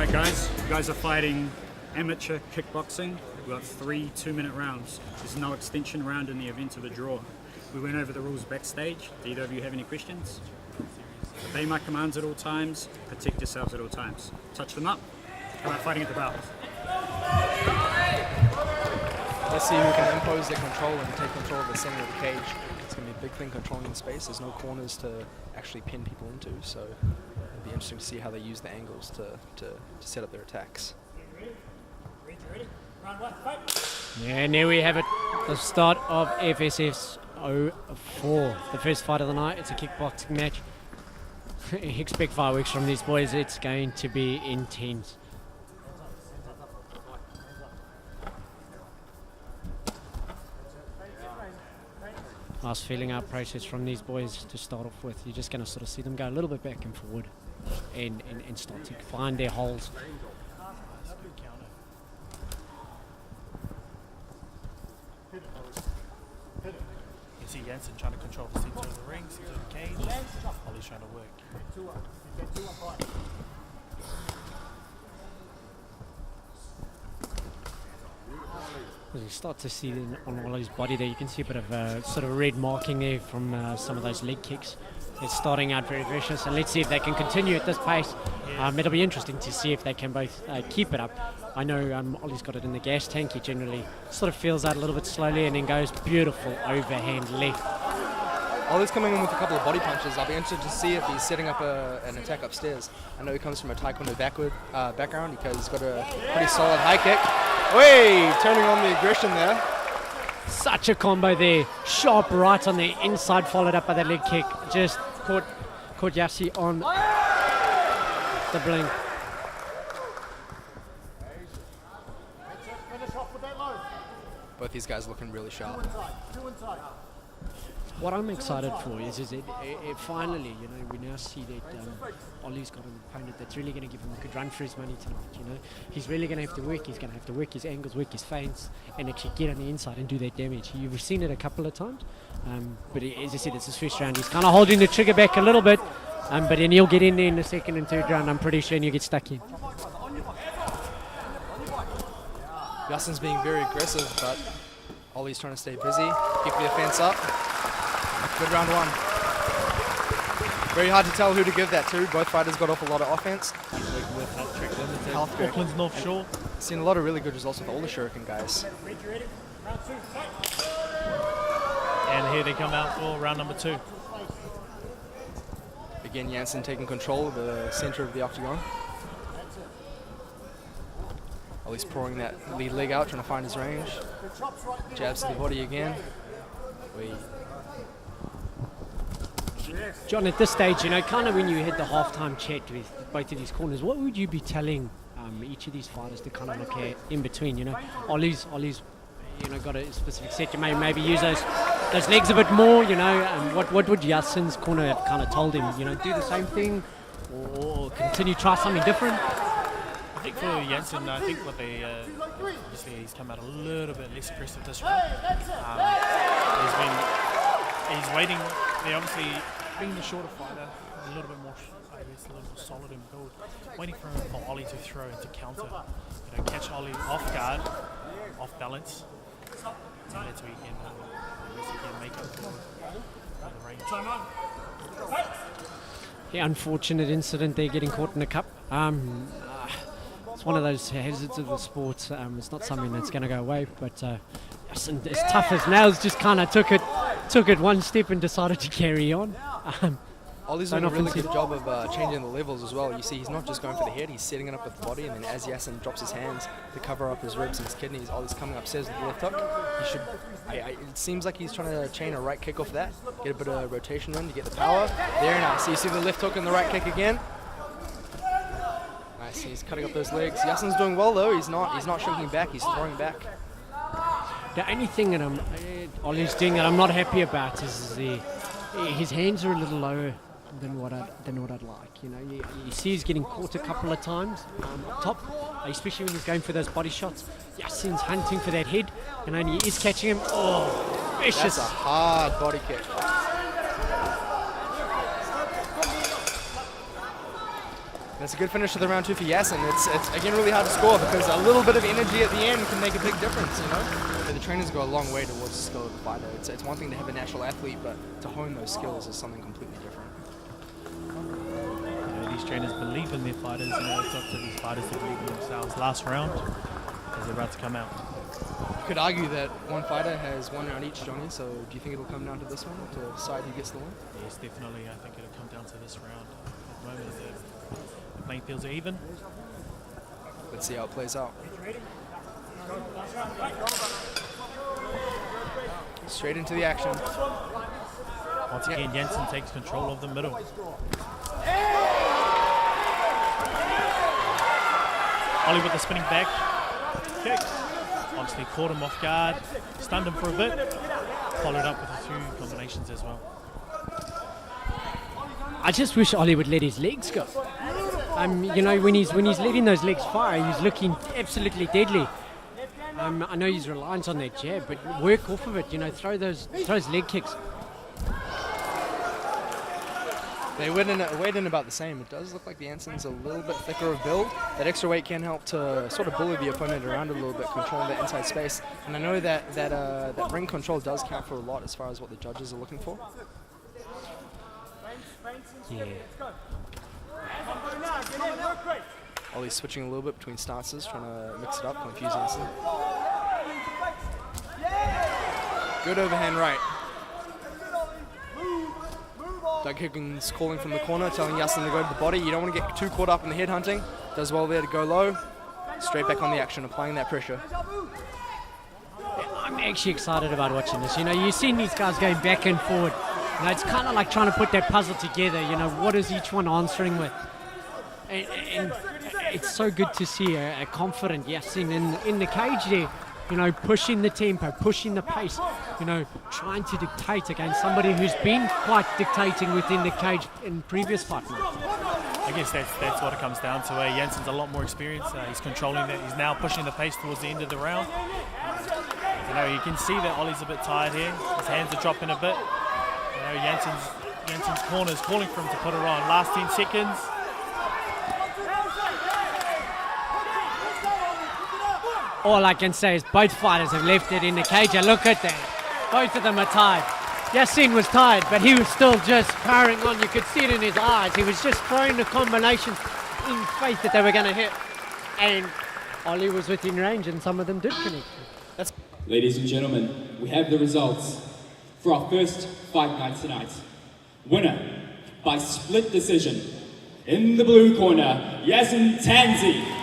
Alright guys, you guys are fighting amateur kickboxing. We've got 3 2-minute rounds. There's no extension round in the event of a draw. We went over the rules backstage. Do either of you have any questions? Obey my commands at all times, protect yourselves at all times. Touch them up, come out fighting at the belt. Let's see who can impose their control and take control of the center of the cage. It's going to be a big thing controlling the space. There's no corners to actually pin people into, so it'll be interesting to see how they use the angles to set up their attacks. Yeah, and there we have it, the start of FSF's 04, the first fight of the night. It's a kickboxing match. Expect fireworks from these boys. It's going to be intense. Nice feeling out process from these boys to start off with. You're just going to sort of see them go a little bit back and forward and start to find their holes. You see YASSIN trying to control the center of the ring, center of the cage. Ollie's trying to work. As you start to see on Ollie's body there, you can see a bit of sort of red marking there from some of those leg kicks. It's starting out very vicious, and let's see if they can continue at this pace. It'll be interesting to see if they can both keep it up. I know Ollie's got it in the gas tank. He generally sort of feels out a little bit slowly and then goes beautiful overhand left. Ollie's coming in with a couple of body punches. I'll be interested to see if he's setting up an attack upstairs. I know he comes from a taekwondo background because he's got a pretty solid high kick. Wait, turning on the aggression there. Such a combo there. Sharp right on the inside, followed up by that leg kick. Just caught Yassi on the blink. Both these guys looking really sharp. What I'm excited for is it finally, you know, we now see that Ollie's got an opponent that's really going to give him a good run for his money tonight, you know. He's really going to have to work. He's going to have to work his angles, work his feints, and actually get on the inside and do that damage. You've seen it a couple of times, but as I said, it's his first round. He's kind of holding the trigger back a little bit, but then he'll get in there in the second and third round, I'm pretty sure, and he'll get stuck in. YASSIN's being very aggressive, but Ollie's trying to stay busy, keep the offense up. Good round one. Very hard to tell who to give that to. Both fighters got off a lot of offense. Auckland's North Shore. Seen a lot of really good results with all the Shuriken guys. And here they come out for round number 2. Again, YASSIN taking control of the center of the octagon. Ollie's pouring that lead leg out, trying to find his range. Jabs to the body again. John, at this stage, you know, kind of when you had the halftime chat with both of these corners, what would you be telling each of these fighters to kind of look at in between? You know, Ollie's, you know, got a specific set. You maybe use those legs a bit more. You know, what would YASSIN's corner have kind of told him? You know, do the same thing or continue try something different. I think for YASSIN, I think what they obviously he's come out a little bit less aggressive this round. He's waiting. They obviously, being the shorter fighter, a little bit more, I guess, a little more solid in build. Waiting for Ollie to throw and to counter. You know, catch Ollie off guard, off balance. And that's where you can make up for the range. Yeah, unfortunate incident there, getting caught in a cup. It's one of those hazards of the sport. It's not something that's going to go away, but as tough as nails, just kind of took it one step and decided to carry on. Ollie's doing a really good job of changing the levels as well. You see, he's not just going for the head, he's setting it up with the body, and then as YASSIN drops his hands to cover up his ribs and his kidneys, Ollie's coming upstairs with the left hook. It seems like he's trying to chain a right kick off that, get a bit of rotation in to get the power. Very nice. So you see the left hook and the right kick again. Nice. He's cutting up those legs. YASSIN's doing well though. He's not shrinking back. He's throwing back. The only thing that Ollie's doing that I'm not happy about is his hands are a little lower than what I'd like. You know, you see he's getting caught a couple of times up top, especially when he's going for those body shots. YASSIN's hunting for that head, and only he is catching him. Oh, vicious! That's a hard body kick. That's a good finish to the round 2 for YASSIN. It's again really hard to score because a little bit of energy at the end can make a big difference, you know? But the trainers go a long way towards the skill of the fighter. It's one thing to have a natural athlete, but to hone those skills is something completely different. You know, these trainers believe in their fighters, you know, it's up to these fighters to believe in themselves. Last round, as they're about to come out. You could argue that one fighter has one round each, Johnny, so do you think it'll come down to this one to decide who gets the win? Yes, definitely. I think it'll come down to this round. At the moment, the playing fields are even. Let's see how it plays out. Straight into the action. Once again, Jensen takes control of the middle. Ollie with the spinning back kick. Obviously caught him off guard, stunned him for a bit, followed up with a few combinations as well. I just wish Ollie would let his legs go. You know, when he's letting those legs fire, he's looking absolutely deadly. I know he's reliant on that jab, but work off of it. You know, throw those leg kicks. They weighed in about the same. It does look like the Anson's a little bit thicker of build. That extra weight can help to sort of bully the opponent around a little bit, controlling that inside space. And I know that ring control does count for a lot as far as what the judges are looking for. Yeah. Ollie's switching a little bit between stances, trying to mix it up, confuse Anson. Good overhand right. Doug Higgins calling from the corner, telling YASSIN to go to the body. You don't want to get too caught up in the head hunting. Does well there to go low. Straight back on the action, applying that pressure. I'm actually excited about watching this. You know, you've seen these guys going back and forward. You know, it's kind of like trying to put that puzzle together. You know, what is each one answering with? And it's so good to see a confident YASSIN in the cage there. You know, pushing the tempo, pushing the pace, you know, trying to dictate against somebody who's been quite dictating within the cage in previous fight nights. I guess that's what it comes down to. Jensen's a lot more experienced. He's controlling that. He's now pushing the pace towards the end of the round. You know, you can see that Ollie's a bit tired here. His hands are dropping a bit. You know, Jensen's corner is calling for him to put it on. Last 10 seconds. All I can say is both fighters have left it in the cage. And look at that. Both of them are tired. YASSIN was tired, but he was still just powering on. You could see it in his eyes. He was just throwing the combinations in faith that they were going to hit. And Ollie was within range, and some of them did connect. Ladies and gentlemen, we have the results for our first fight night tonight. Winner by split decision. In the blue corner, YASSIN TANSI.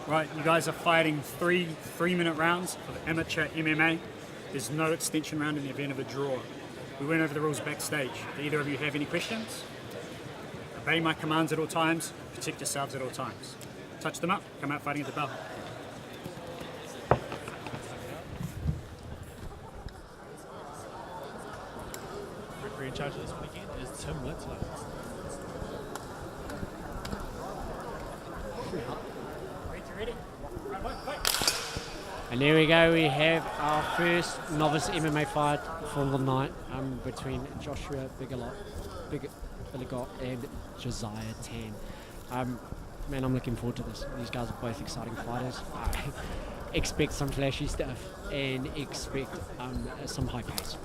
Right, you guys are fighting three-minute rounds for the amateur MMA. There's no extension round in the event of a draw. We went over the rules backstage. Do either of you have any questions? Obey my commands at all times. Protect yourselves at all times. Touch them up. Come out fighting at the bell. Referee in charge of this weekend is Tim Litzler. And there we go, we have our first novice MMA fight for the night between Joshua Bigelow and Josiah Tan. Man, I'm looking forward to this. These guys are both exciting fighters. Expect some flashy stuff and expect some high pace.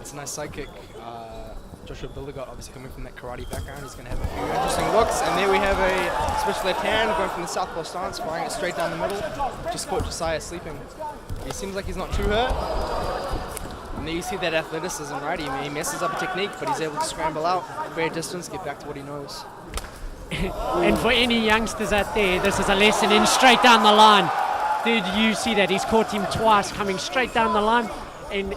It's a nice sidekick. Joshua Bigelow, obviously coming from that karate background, he's going to have a few interesting looks. And there we have a switch left hand, going from the southpaw stance, firing it straight down the middle. Just caught Josiah sleeping. He seems like he's not too hurt. And there you see that athleticism, right? He messes up a technique, but he's able to scramble out, fair distance, get back to what he knows. And for any youngsters out there, this is a lesson in straight down the line. Did you see that? He's caught him twice, coming straight down the line. And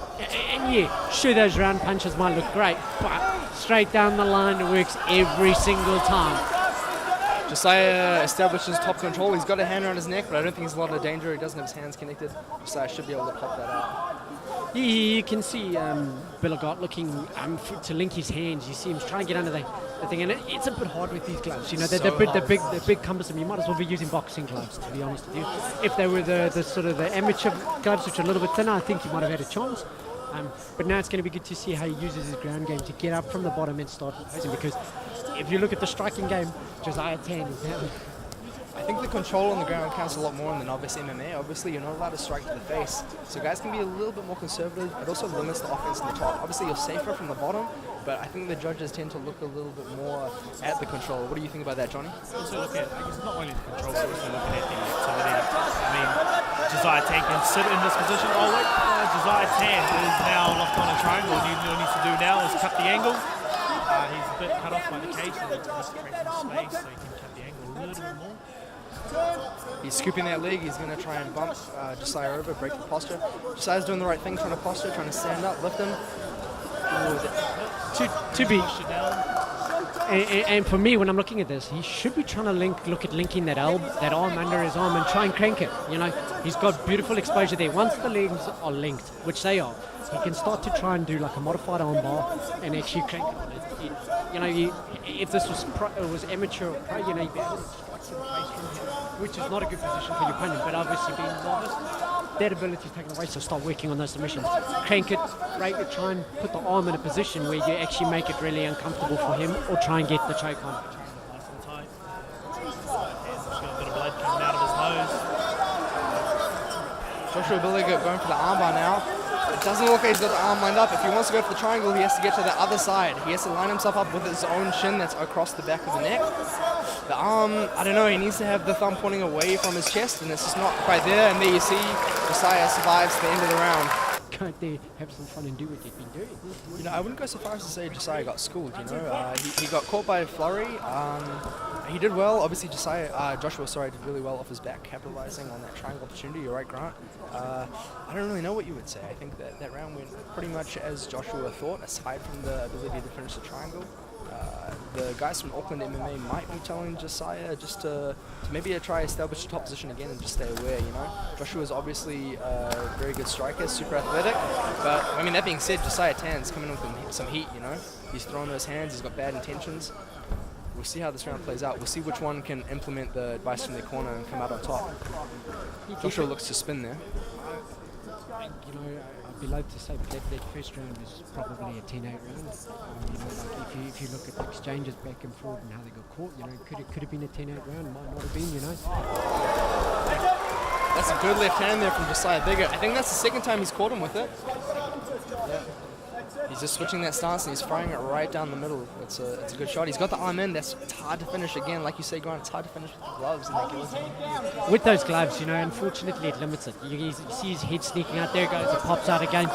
yeah, sure, those round punches might look great, but straight down the line, it works every single time. Josiah establishes top control. He's got a hand around his neck, but I don't think he's a lot of danger. He doesn't have his hands connected. Josiah should be able to pop that out. You can see Billigot looking to link his hands. You see him trying to get under the thing, and it's a bit hard with these gloves. You know, they're big, cumbersome. You might as well be using boxing gloves, to be honest with you. If they were the sort of the amateur gloves, which are a little bit thinner, I think he might have had a chance. But now it's going to be good to see how he uses his ground game to get up from the bottom and start posing. Because if you look at the striking game, Josiah Tan is having. I think the control on the ground counts a lot more in the novice MMA. Obviously, you're not allowed to strike to the face, so guys can be a little bit more conservative. It also limits the offense in the top. Obviously, you're safer from the bottom, but I think the judges tend to look a little bit more at the control. What do you think about that, Johnny? Also look at, it's not only the control, but also looking at the activity. I mean, Josiah Tan can sit in this position. Oh wait, Josiah Tan is now locked on a triangle. All he needs to do now is cut the angle. He's a bit cut off by the cage, so he needs to create some space so he can cut the angle a little bit more. He's scooping that leg. He's going to try and bump Josiah over, break the posture. Josiah's doing the right thing, trying to posture, trying to stand up, lift him. To be, and for me, when I'm looking at this, he should be trying to look at linking that arm under his arm and try and crank it. You know, he's got beautiful exposure there. Once the legs are linked, which they are, he can start to try and do like a modified arm bar and actually crank it. You know, if this was amateur or pro, you know, you'd be able to strike to the face from here, which is not a good position for your opponent. But obviously, being novice, that ability is taken away. So start working on those submissions. Crank it, break it, try and put the arm in a position where you actually make it really uncomfortable for him, or try and get the choke on. Nice and tight. He's got a bit of blood coming out of his nose. Joshua Billigot going for the armbar now. It doesn't look like he's got the arm lined up. If he wants to go for the triangle, he has to get to the other side. He has to line himself up with his own shin that's across the back of the neck. The arm, I don't know, he needs to have the thumb pointing away from his chest, and it's just not quite there. And there you see, Josiah survives the end of the round. Go out there, have some fun and do what you've been doing. You know, I wouldn't go so far as to say Josiah got schooled, you know. He got caught by a flurry. He did well. Obviously, Joshua did really well off his back, capitalizing on that triangle opportunity. You're right, Grant. I don't really know what you would say. I think that round went pretty much as Joshua thought, aside from the ability to finish the triangle. The guys from Auckland MMA might be telling Josiah just to maybe try establish the top position again and just stay aware, you know. Joshua is obviously a very good striker, super athletic, but I mean, that being said, Josiah Tan's coming in with some heat, you know. He's throwing those hands, he's got bad intentions. We'll see how this round plays out. We'll see which one can implement the advice from their corner and come out on top. Joshua looks to spin there. You know, I'd be loath to say, but that first round was probably a 10-8 round. You know, like if you look at the exchanges back and forth and how they got caught, you know, could have been a 10-8 round, might not have been, you know. That's a good left hand there from Josiah Billigot. I think that's the second time he's caught him with it. Yeah. He's just switching that stance and he's firing it right down the middle. It's a good shot. He's got the arm in. It's hard to finish again. Like you say, Grant, it's hard to finish with the gloves. And with those gloves, you know, unfortunately it limits it. You see his head sneaking out, there it goes, it pops out again.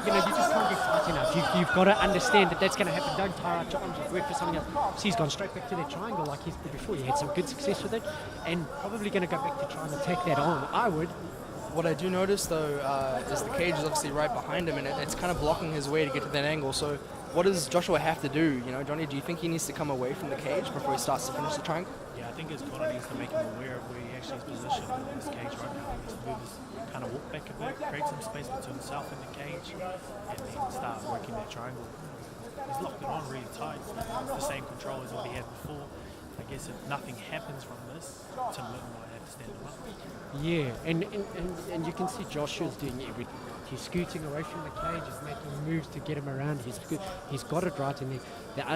You know, you just can't get tight enough. You've got to understand that that's going to happen. Don't tire out your arms, work for something else. See, he's gone straight back to that triangle like he's did before. He had some good success with it and probably going to go back to try and attack that arm. I would. What I do notice, though, is the cage is obviously right behind him, and it's kind of blocking his way to get to that angle. So what does Joshua have to do? You know, Johnny, do you think he needs to come away from the cage before he starts to finish the triangle? Yeah, I think his corner needs to make him aware of where he actually is positioned in this cage right now. He needs to move his, kind of walk back a bit, create some space between himself and the cage, and then start working that triangle. He's locked it on really tight. The same control as what he had before. I guess if nothing happens from this, Tim Litton might have to stand him up. Yeah, and you can see Joshua's doing everything. He's scooting away from the cage, he's making moves to get him around. He's got it right in there.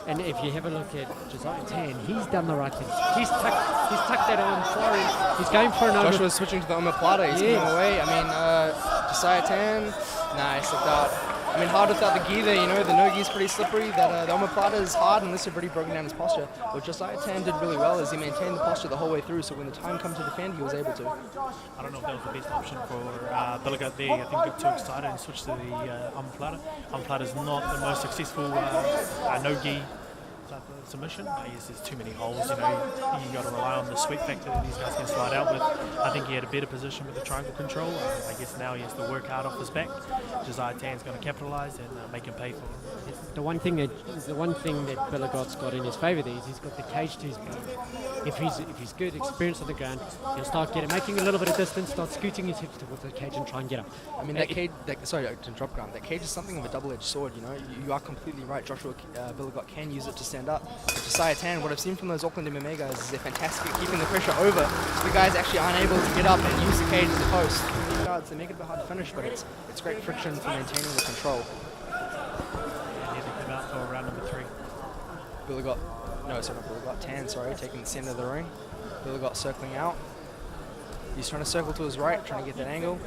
And if you have a look at Josiah Tan, he's done the right thing. He's tucked that arm far in. He's going for an over. Joshua's switching to the omoplata. He's coming away. I mean, Josiah Tan, nice, slipped out. I mean, hard without the gi there, you know, the no gi is pretty slippery. That the omoplata is hard unless you've already broken down his posture. What Josiah Tan did really well is he maintained the posture the whole way through, so when the time comes to defend, he was able to. I don't know if that was the best option for Billigot there. I think he got too excited and switched to the omoplata. Omoplata is not the most successful no gi type of submission. I guess there's too many holes, you know. You got to rely on the sweep factor that these guys can slide out with. I think he had a better position with the triangle control. I guess now he has to work hard off his back. Josiah Tan's going to capitalise and make him pay for it. The one thing that Billigot's got in his favour there is he's got the cage to his back. If he's good, experienced on the ground, he'll start making a little bit of distance, start scooting his hips towards the cage and try and get up. I mean, that cage, sorry to drop ground, that cage is something of a double-edged sword, you know. You are completely right. Joshua Billigot can use it to stand up. But Josiah Tan, what I've seen from those Auckland MMA guys is they're fantastic at keeping the pressure over, so the guys actually aren't able to get up and use the cage as a post. They make it a bit hard to finish, but it's great friction for maintaining the control. And here they come out for round number 3. Billigot, no, sorry, not Billigot, Tan, sorry, taking the center of the ring. Billigot circling out. He's trying to circle to his right, trying to get that angle.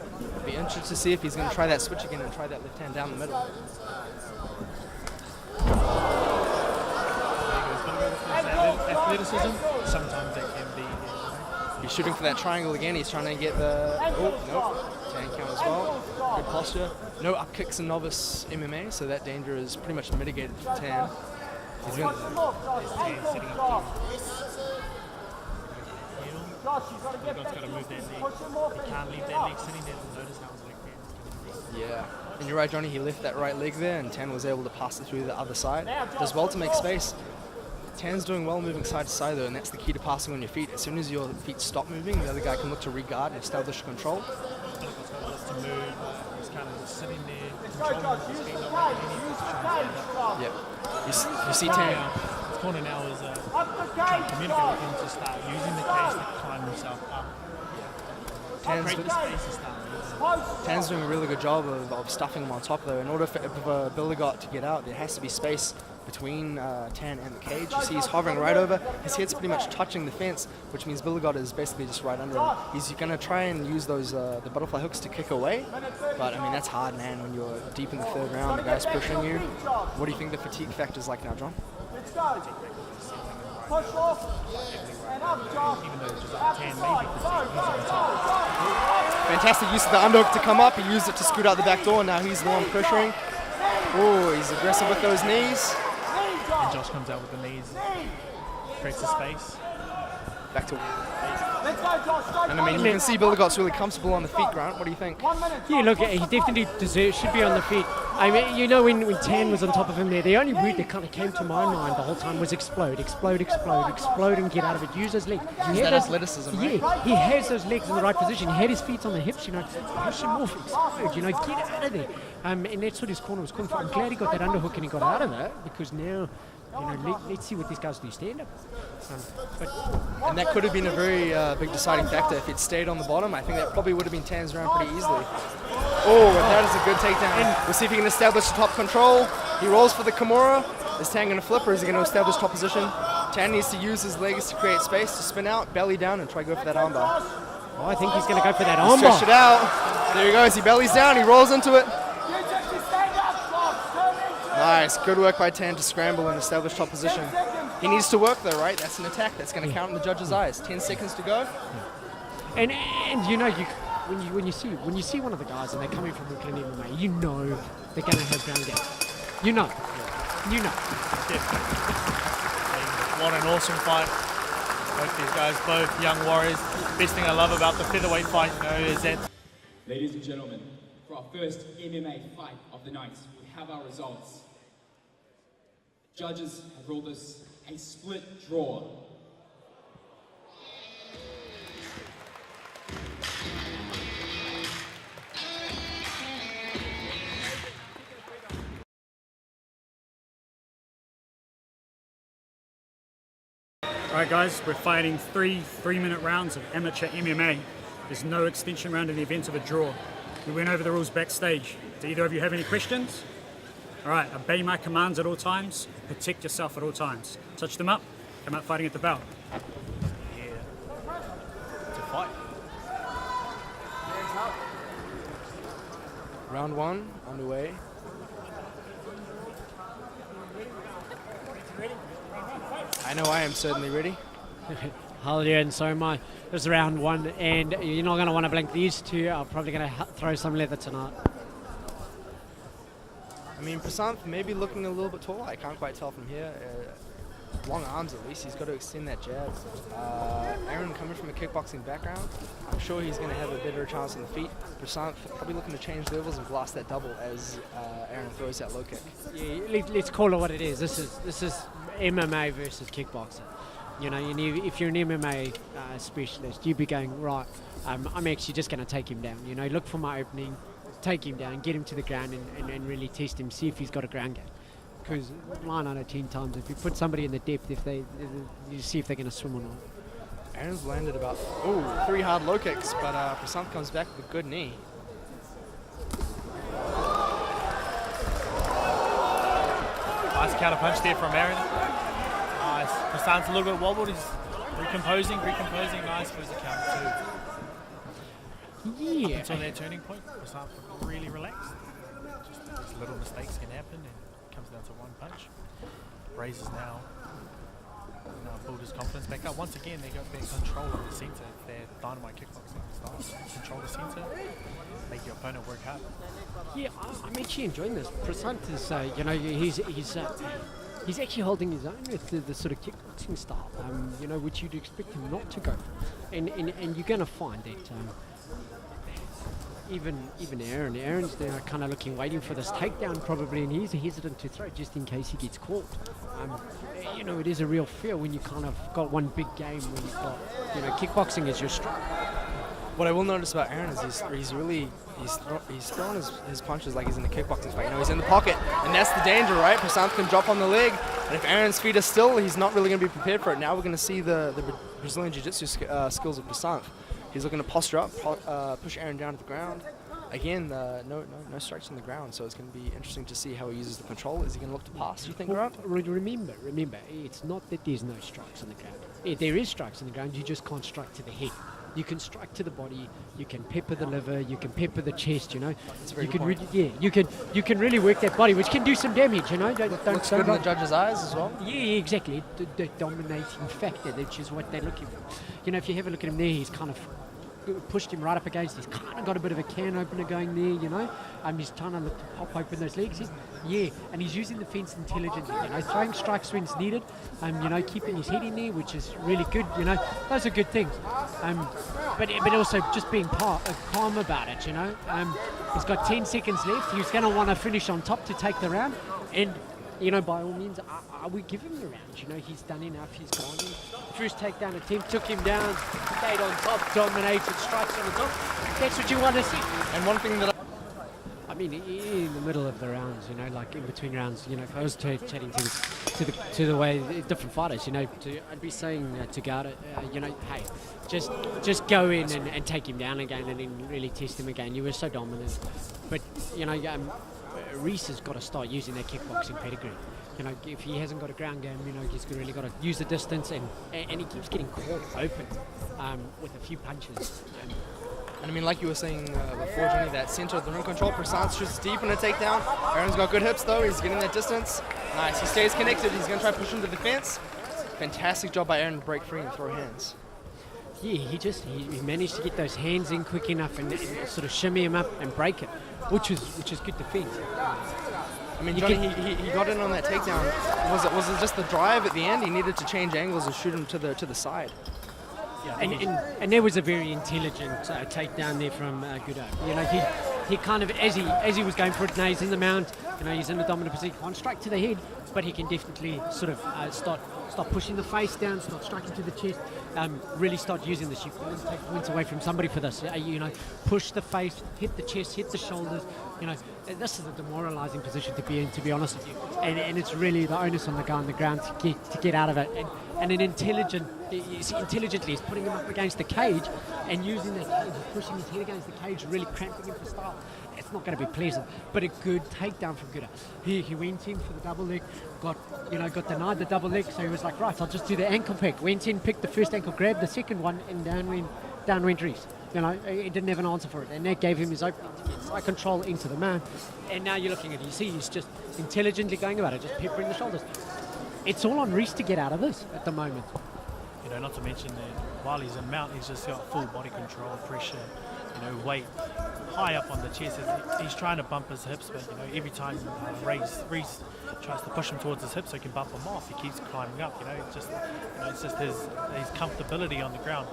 Be interested to see if he's going to try that switch again and try that left hand down the middle. Athleticism, sometimes that can be. He's shooting for that triangle again. He's trying to get the. Oh, nope. Tan count as well. Good posture. No up kicks in novice MMA, so that danger is pretty much mitigated for Tan. He's going to. Sitting up Billigot's got to move that leg. He can't leave that leg sitting there. Notice how his leg bends. Yeah. And you're right, Johnny. He left that right leg there, and Tan was able to pass it through the other side. Does well to make space. Tan's doing well moving side to side though, and that's the key to passing on your feet. As soon as your feet stop moving, the other guy can look to re-guard and establish control. Billigot's got lots to move. He's kind of just sitting there, controlling his feet, not making any efforts to try and stand up. Yep. You see Tan. His corner now is trying to communicate with him to start using the cage to climb himself up. Create the space to start moving. Tan's doing a really good job of stuffing him on top though. In order for Billigot to get out, there has to be space between Tan and the cage. You see he's hovering right over. His head's pretty much touching the fence, which means Billigot is basically just right under him. He's going to try and use those the butterfly hooks to kick away, but I mean that's hard, man, when you're deep in the third round, the guy's pushing you. What do you think the fatigue factor's like now, John? Even though Josiah Tan may be fatigued, he's on top. Fantastic use of the underhook to come up. He used it to scoot out the back door. Now he's the one pressuring. Oh, he's aggressive with those knees. And Josh comes out with the knees, creates the space. Back to. And I mean, you can see Billigot's really comfortable on the feet, Grant. What do you think? Yeah, look, he definitely should be on the feet. I mean, you know, when Tan was on top of him there, the only route that kind of came to my mind the whole time was explode, explode, explode, explode, and get out of it. Use those legs. Use that athleticism, right? Yeah, he has those legs in the right position. He had his feet on the hips, you know, push him off, explode, you know, get out of there. And that's what his corner was calling for. I'm glad he got that underhook and he got out of it, because now, you know, let's see what these guys do stand up. And that could have been a very big deciding factor if he'd stayed on the bottom. I think that probably would have been Tan's round pretty easily. Oh, and that is a good takedown. We'll see if he can establish top control. He rolls for the Kimura. Is Tan going to flip, or is he going to establish top position? Tan needs to use his legs to create space, to spin out, belly down, and try to go for that armbar. Oh, I think he's going to go for that armbar. Stretch it out. There he goes. He bellies down. He rolls into it. Nice. Good work by Tan to scramble and establish top position. He needs to work though, right? That's an attack. That's going to count in the judge's eyes. 10 seconds to go. And you know, when you see one of the guys and they're coming from Auckland MMA, you know they're going to have ground game. You know. Definitely. What an awesome fight. Both these guys, both young warriors. Best thing I love about the featherweight fight, you know, is that. Ladies and gentlemen, for our first MMA fight of the night, we have our results. Judges have ruled this a split draw. Alright guys, we're fighting three-minute rounds of amateur MMA. There's no extension round in the event of a draw. We went over the rules backstage. Do either of you have any questions? Alright, obey my commands at all times. Protect yourself at all times. Touch them up, come out fighting at the bell. Yeah. It's a fight. Round one underway. I know I am certainly ready. Hell yeah, and so am I. This is round one, and you're not going to want to blink these two. I'm probably going to throw some leather tonight. I mean, Prasanth maybe looking a little bit taller. I can't quite tell from here. long arms at least. He's got to extend that jab. Aaron coming from a kickboxing background, I'm sure he's going to have a better chance on the feet. Prasant probably looking to change levels and blast that double as Aaron throws that low kick. Yeah, let's call it what it is. This is MMA versus kickboxing. You know, if you're an MMA specialist, you'd be going, right, I'm actually just going to take him down. You know, look for my opening, take him down, get him to the ground and really test him, see if he's got a ground game. Because 9 out of 10 times, if you put somebody in the depth, you see if they're going to swim or not. Aaron's landed about 3 hard low kicks, but Prasant comes back with a good knee. Nice counter punch there from Aaron. Nice. Prasant's a little bit wobbled. He's recomposing. Nice for the counter too. Yeah. Up until that turning point, Prasant really relaxed. Just these little mistakes can happen and it comes down to one punch. REIS is now build his confidence back up. Once again, they got their control of the centre. Their dynamite kickboxing style. Control the centre, make your opponent work hard. Yeah, I'm actually enjoying this. Prasant is, you know, he's actually holding his own with the sort of kickboxing style, you know, which you'd expect him not to go for. And you're going to find that even Aaron's there kind of waiting for this takedown probably, and he's hesitant to throw just in case he gets caught. You know, it is a real fear when you kind of got one big game when you've got, you know, kickboxing is your strike. What I will notice about Aaron is he's throwing his punches like he's in a kickboxing fight. You know, he's in the pocket, and that's the danger, right? Prasant can drop on the leg, and if Aaron's feet are still, he's not really going to be prepared for it. Now we're going to see the Brazilian Jiu-Jitsu skills of Prasant. He's looking to posture up, push Aaron down to the ground. Again, no strikes on the ground, so it's going to be interesting to see how he uses the control. Is he going to look to pass, do you think, Grant? Remember, it's not that there's no strikes on the ground. There is strikes on the ground, you just can't strike to the head. You can strike to the body, you can pepper the liver, you can pepper the chest, you know. That's a very you good can point. you can really work that body, which can do some damage, you know. Looks good in the judge's eyes as well. Yeah, exactly. The dominating factor, which is what they're looking for. You know, if you have a look at him there, he's kind of pushed him right up against. He's kind of got a bit of a can opener going there, you know. He's trying to look to pop open those legs. And he's using the fence intelligently, you know, throwing strikes when it's needed, you know, keeping his head in there, which is really good, you know. Those are good things. But also just being calm about it, you know. He's got 10 seconds left. He's going to want to finish on top to take the round. And, you know, by all means, I would give him the round. You know, he's done enough. He's gone in. First takedown attempt, took him down, stayed on top, dominated, strikes on the top. That's what you want to see. And one thing that I mean, in the middle of the rounds, you know, like in between rounds, you know, if I was chatting to the way different fighters, you know, I'd be saying to Garda, you know, hey, just go in and take him down again and then really test him again. You were so dominant. But, you know, REIS has got to start using their kickboxing pedigree. You know, if he hasn't got a ground game, you know, he's really got to use the distance, and he keeps getting caught open with a few punches. And I mean, like you were saying before, Johnny, that center of the ring control, Prasant shoots deep in a takedown. Aaron's got good hips though, he's getting that distance. Nice, he stays connected, he's going to try to push him to the fence. Fantastic job by Aaron to break free and throw hands. Yeah, he managed to get those hands in quick enough and sort of shimmy him up and break it, which is good defense. I mean, Johnny, he got in on that takedown. Was it just the drive at the end? He needed to change angles and shoot him to the side. Yeah, and there was a very intelligent takedown there from Gudo. You know, he kind of, as he was going for it, now he's in the mount, you know, he's in the dominant position, can't strike to the head, but he can definitely sort of start pushing the face down, start striking to the chest, really start using this. You can't take points away from somebody for this. You know, push the face, hit the chest, hit the shoulders. You know, this is a demoralising position to be in, to be honest with you. And it's really the onus on the guy on the ground to get out of it. And an intelligently, he's putting him up against the cage and using that cage, pushing his head against the cage, really cramping him for style. It's not going to be pleasant, but a good takedown from Gudo. He went in for the double leg, got denied the double leg, so he was like, right, I'll just do the ankle pick. Went in, picked the first ankle, grabbed the second one, and down went REIS. You know, he didn't have an answer for it, and that gave him his opening to get side control into the man. And now you're looking at it, you see he's just intelligently going about it, just peppering the shoulders. It's all on REIS to get out of this at the moment. You know, not to mention that while he's in mount, he's just got full body control, pressure, you know, weight. high up on the chest. He's trying to bump his hips, but every time REIS tries to push him towards his hips so he can bump him off, he keeps climbing up. It's just his comfortability on the ground.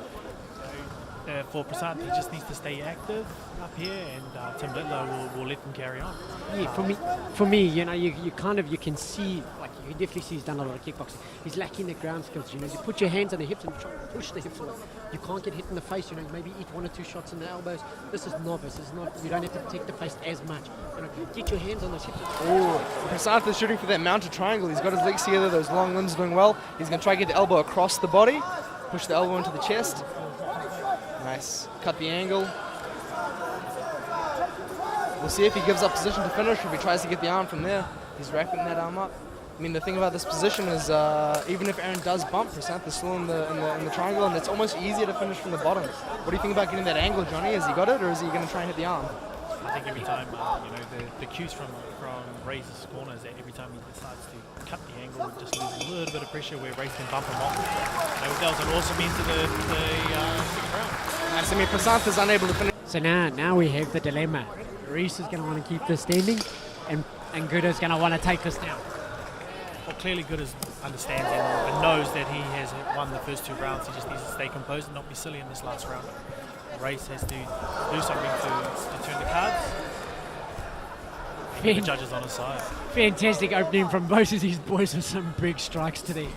For Prasad, he just needs to stay active up here, and Tim Littler will let them carry on. Yeah, for me, you can see, like, you can definitely see he's done a lot of kickboxing. He's lacking the ground skills. You put your hands on the hips and try to push the hips away. You can't get hit in the face. Maybe eat 1 or 2 shots in the elbows. This is novice. It's not. You don't have to protect the face as much. Get your hands on those hips. Oh, Prasad is shooting for that mounted triangle. He's got his legs together. Those long limbs doing well. He's going to try to get the elbow across the body, push the elbow into the chest. Nice. Cut the angle. We'll see if he gives up position to finish or if he tries to get the arm from there. He's wrapping that arm up. I mean, the thing about this position is even if Aaron does bump, Prasad is still in the triangle, and it's almost easier to finish from the bottom. What do you think about getting that angle, Johnny? Has he got it, or is he going to try and hit the arm? I think every time, the cues from REIS' corner is that every time he decides to cut the angle, it just loses a little bit of pressure where REIS can bump him off. That was an awesome end to the second round. Nice. I mean, Prasad is unable to finish. So now we have the dilemma. REIS is going to want to keep this standing, and Guda's going to want to take this down. Well, clearly Guda understands and knows that he has won the first 2 rounds. He just needs to stay composed and not be silly in this last round. REIS has to do something to turn the cards. The judges on his side. Fantastic opening from both of these boys with some big strikes today.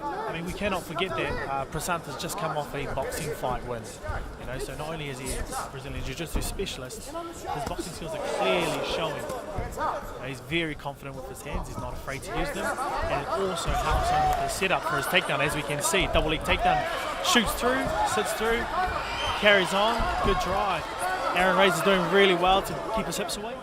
I mean, we cannot forget that Prasad has just come off a boxing fight win. So not only is he a Brazilian Jiu-Jitsu specialist, his boxing skills are clearly showing. He's very confident with his hands. He's not afraid to use them, and it also helps him with his setup for his takedown. As we can see, double leg takedown, shoots through, sits through, carries on, good drive. Aaron REIS is doing really well to keep his hips away.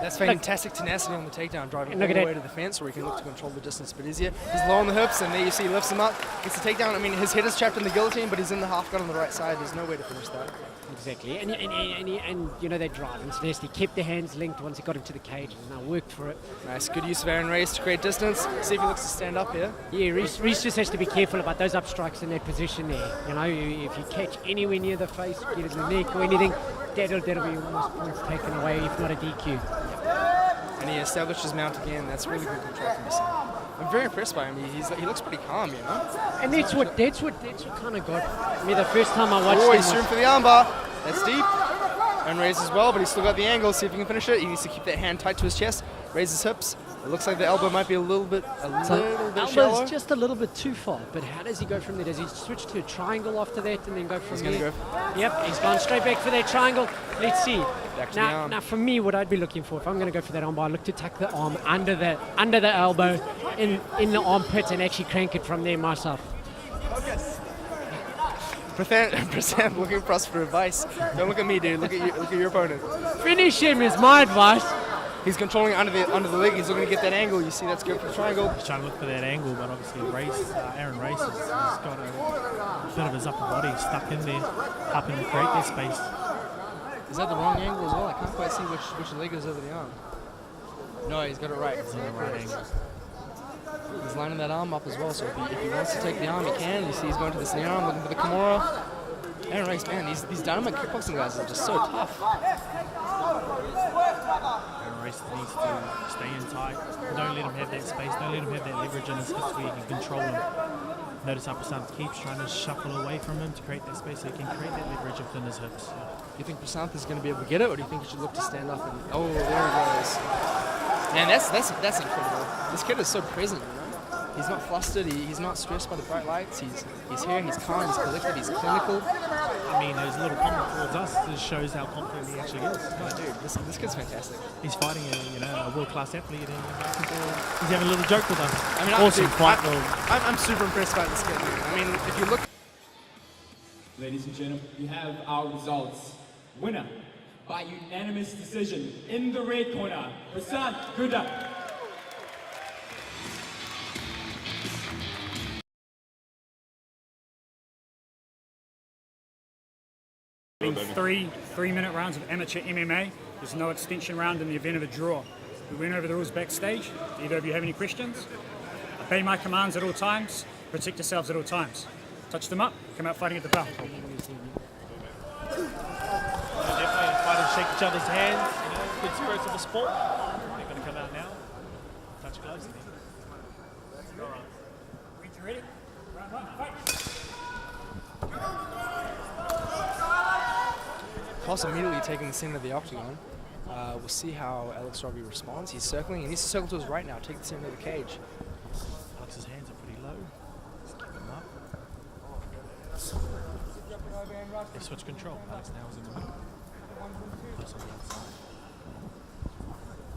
That's fantastic tenacity on the takedown, driving all the way to the fence where he can look to control the distance a bit easier. He's low on the hips, and there you see he lifts him up, gets the takedown. I mean, his head is trapped in the guillotine, but he's in the half guard on the right side. There's no way to finish that. Exactly, and they drive. It's nasty. He kept the hands linked once he got into the cage, and now worked for it. Nice, good use of Aaron REIS to create distance. See if he looks to stand up here. Yeah, REIS just has to be careful about those up strikes in that position there. If you catch anywhere near the face, get it in the neck or anything, that'll be almost points taken away, if not a DQ. And he established his mount again. That's really good control from Yasin. I'm very impressed by him. He looks pretty calm, And that's what kind of got me the first time I watched him. Oh, he's shooting for the armbar. That's deep. And raises as well, but he's still got the angle. See if he can finish it. He needs to keep that hand tight to his chest. Raise his hips. It looks like the elbow might be a little bit shallow. Elbow's just a little bit too far. But how does he go from there? Does he switch to a triangle after that and then go from there? He's going to go. Yep, he's gone straight back for that triangle. Let's see. Back to the arm. Now, for me, what I'd be looking for, if I'm going to go for that armbar, I look to tuck the arm under the elbow in the armpit and actually crank it from there myself. Prasad looking for us for advice. Don't look at me, dude. Look at your opponent. Finish him is my advice. He's controlling under the leg. He's looking to get that angle. You see, that's good for the triangle. He's trying to look for that angle, but obviously Aaron REIS has got a bit of his upper body stuck in there, helping to create that space. Is that the wrong angle as well? I can't quite see which leg is over the arm. No, he's got it right. It's on the right angle. He's lining that arm up as well, so if he wants to take the arm, he can. You see he's going to the snare arm, looking for the Kimura. Aaron REIS, man, these dynamite kickboxing guys are just so tough. Aaron REIS needs to stay in tight. Don't let him have that space. Don't let him have that leverage in his hips where you can control him. Notice how Prasad keeps trying to shuffle away from him to create that space so he can create that leverage within his hips. Do you think Prasad is going to be able to get it, or do you think he should look to stand up and... Oh, there he goes. Man, that's incredible. This kid is so present, He's not flustered, he's not stressed by the bright lights, he's here, he's calm, he's collected, he's clinical. I mean, his little comment towards us just shows how confident he actually is. No, dude, this kid's fantastic. He's fighting a world-class athlete, and he's having a little joke with us. I mean, awesome fight. I'm super impressed by this kid, dude. I mean, if you look... Ladies and gentlemen, you have our results. Winner by unanimous decision in the red corner, Prasad Guda. Three-minute rounds of amateur MMA. There's no extension round in the event of a draw. We went over the rules backstage. Do either of you have any questions? Obey my commands at all times. Protect yourselves at all times. Touch them up. Come out fighting at the bell. shake each other's hands, you know, good spirits of the sport. They're going to come out now. Touch gloves in there. All right. Ready? Round one, fight. Koss immediately taking the center of the octagon. We'll see how Alex Robbie responds. He's circling. He needs to circle to his right now. Take the center of the cage. Alex's hands are pretty low. Let's keep them up. They switch control. Alex now is in the middle. Close on the outside.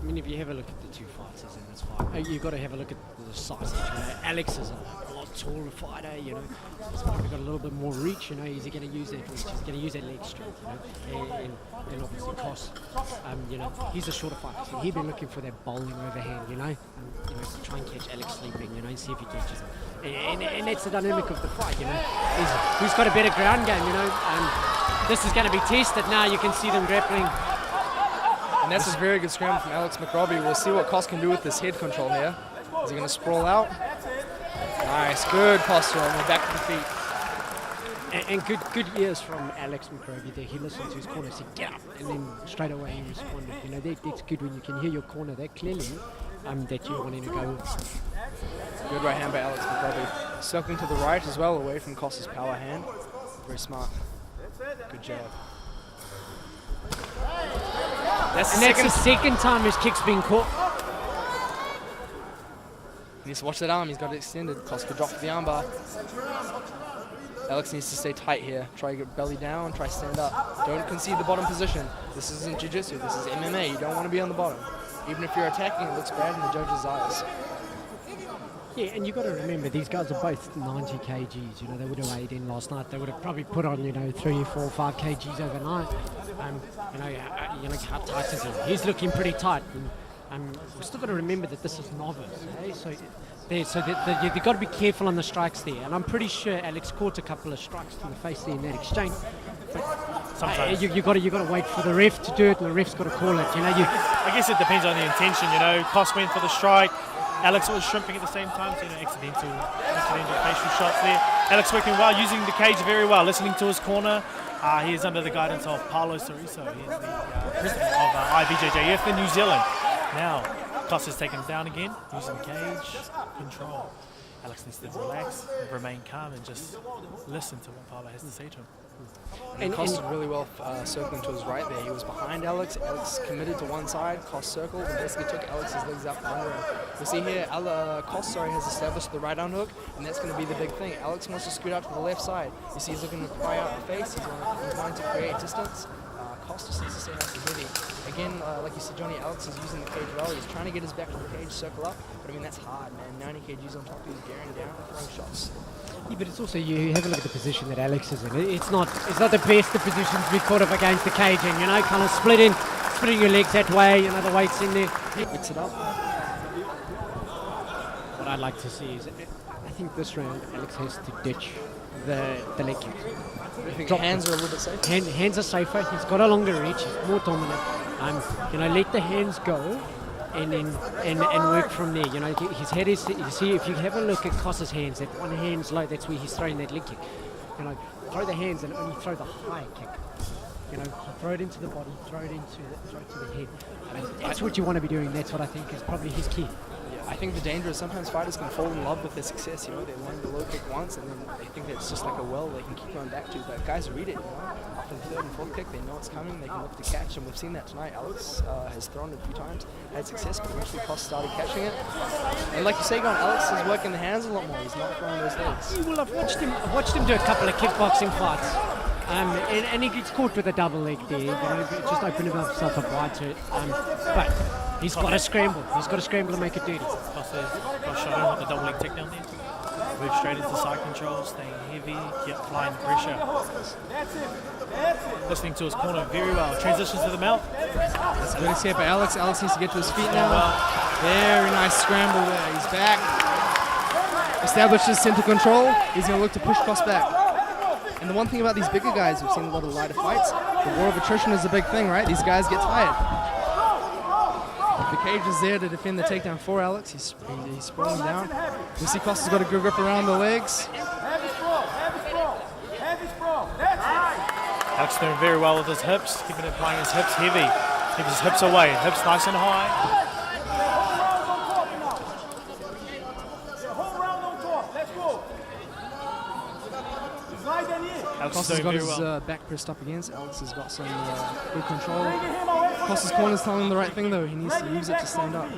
I mean, if you have a look at the two fighters, then that's fine. You've got to have a look at the size. You know, Alex is a lot taller fighter, you know. He's probably got a little bit more reach, you know. Is he going to use that reach? Is he going to use that leg strength, you know? And obviously Koss, you know, he's a shorter fighter, so he'd be looking for that bowling overhand, you know. You know, to try and catch Alex sleeping, you know, and see if he catches him. And that's the dynamic of the fight, you know. Who's got a better ground game, you know. This is going to be tested now. You can see them grappling. And that's a very good scramble from Alex McRobbie. We'll see what Koss can do with this head control here. Is he going to sprawl out? Nice, good posture, and we're back to the feet. And good ears from Alex McRobbie there. He listened to his corner, said get up, and then straight away he responded. You know, that's good when you can hear your corner that clearly that you're wanting to go with. Good right hand by Alex McRobbie. Circling to the right as well, away from Koss's power hand. Very smart. Good jab. That's the second time his kick's been caught. He needs to watch that arm. He's got it extended. Koss could drop to the armbar. Alex needs to stay tight here. Try to get belly down. Try to stand up. Don't concede the bottom position. This isn't jiu-jitsu. This is MMA. You don't want to be on the bottom. Even if you're attacking, it looks bad in the judge's eyes. Yeah, and you've got to remember, these guys are both 90 kgs. You know, they would have weighed in last night. They would have probably put on, you know, 3, 4, 5 kgs overnight. You know how tight is he? He's looking pretty tight. And we've still got to remember that this is novice. Eh? So you've got to be careful on the strikes there. And I'm pretty sure Alex caught a couple of strikes to the face there in that exchange. But you've got to wait for the ref to do it, and the ref's got to call it. You know, I guess it depends on the intention. You know, Koss went for the strike. Alex was shrimping at the same time, so, you know, accidental facial shots there. Alex working well, using the cage very well, listening to his corner. He is under the guidance of Paulo Soriso. He is the president of IBJJF in New Zealand. Now, Koss has taken him down again, using cage control. Alex needs to relax, remain calm, and just listen to what Paulo has to say to him. And Koss did really well circling to his right there. He was behind Alex. Alex committed to one side. Koss circled and basically took Alex's legs out from under him. You see here, Koss has established the right underhook, and that's going to be the big thing. Alex wants to scoot out to the left side. You see he's looking to pry out the face. He's wanting to create distance. Koss just needs to stay nice and heavy. Again, like you said, Johnny, Alex is using the cage well. He's trying to get his back to the cage, circle up. But I mean, that's hard, man. 90 kgs on top of you, bearing down, throwing shots. Yeah, but it's also, you have a look at the position that Alex is in. It's not the best of positions to be caught up against the caging, you know, kind of splitting your legs that way, you know, the weight's in there. Mix it up. What I'd like to see is, I think this round, Alex has to ditch the leg kicks. I think hands are a little bit safer. Hands are safer. He's got a longer reach. He's more dominant. You know, let the hands go. And work from there. You know, his head is. You see, if you have a look at Koss's hands, that one hand's low. That's where he's throwing that leg kick. You know, throw the hands and only throw the high kick. You know, throw it into the body, throw it to the head. I mean, that's what you want to be doing. That's what I think is probably his key. I think the danger is sometimes fighters can fall in love with their success. You know, they learn the low kick once, and then they think that it's just like a well they can keep going back to. But guys read it. You know, after the third and fourth kick, they know it's coming. They can look to catch, and we've seen that tonight. Alex has thrown it a few times, had success, but eventually Koss started catching it. And like you say, Alex is working the hands a lot more. He's not throwing those legs. Well, I've watched him do a couple of kickboxing fights. And he gets caught with a double leg there, you know, just opening himself up wide to it. But he's got to scramble. He's got to scramble to make it dirty. Koss shot him with the double leg takedown there. Move straight into side control, staying heavy, keep applying pressure. Listening to his corner very well. Transitions to the mount. That's good escape by Alex. Alex needs to get to his feet now. Very nice scramble there. He's back. Establishes center control. He's going to look to push Koss back. And the one thing about these bigger guys, we've seen a lot of lighter fights, the war of attrition is a big thing, right? These guys get tired. The cage is there to defend the takedown for Alex. He's sprawling down. We see Koss has got a good grip around the legs. Alex Alex doing very well with his hips, keeping it playing his hips heavy. Keep his hips away, hips nice and high. Alex Costa's is doing got very his well. back pressed up against. Alex has got some good control. Costa's corner's telling him the right thing though. He needs to use it to stand up.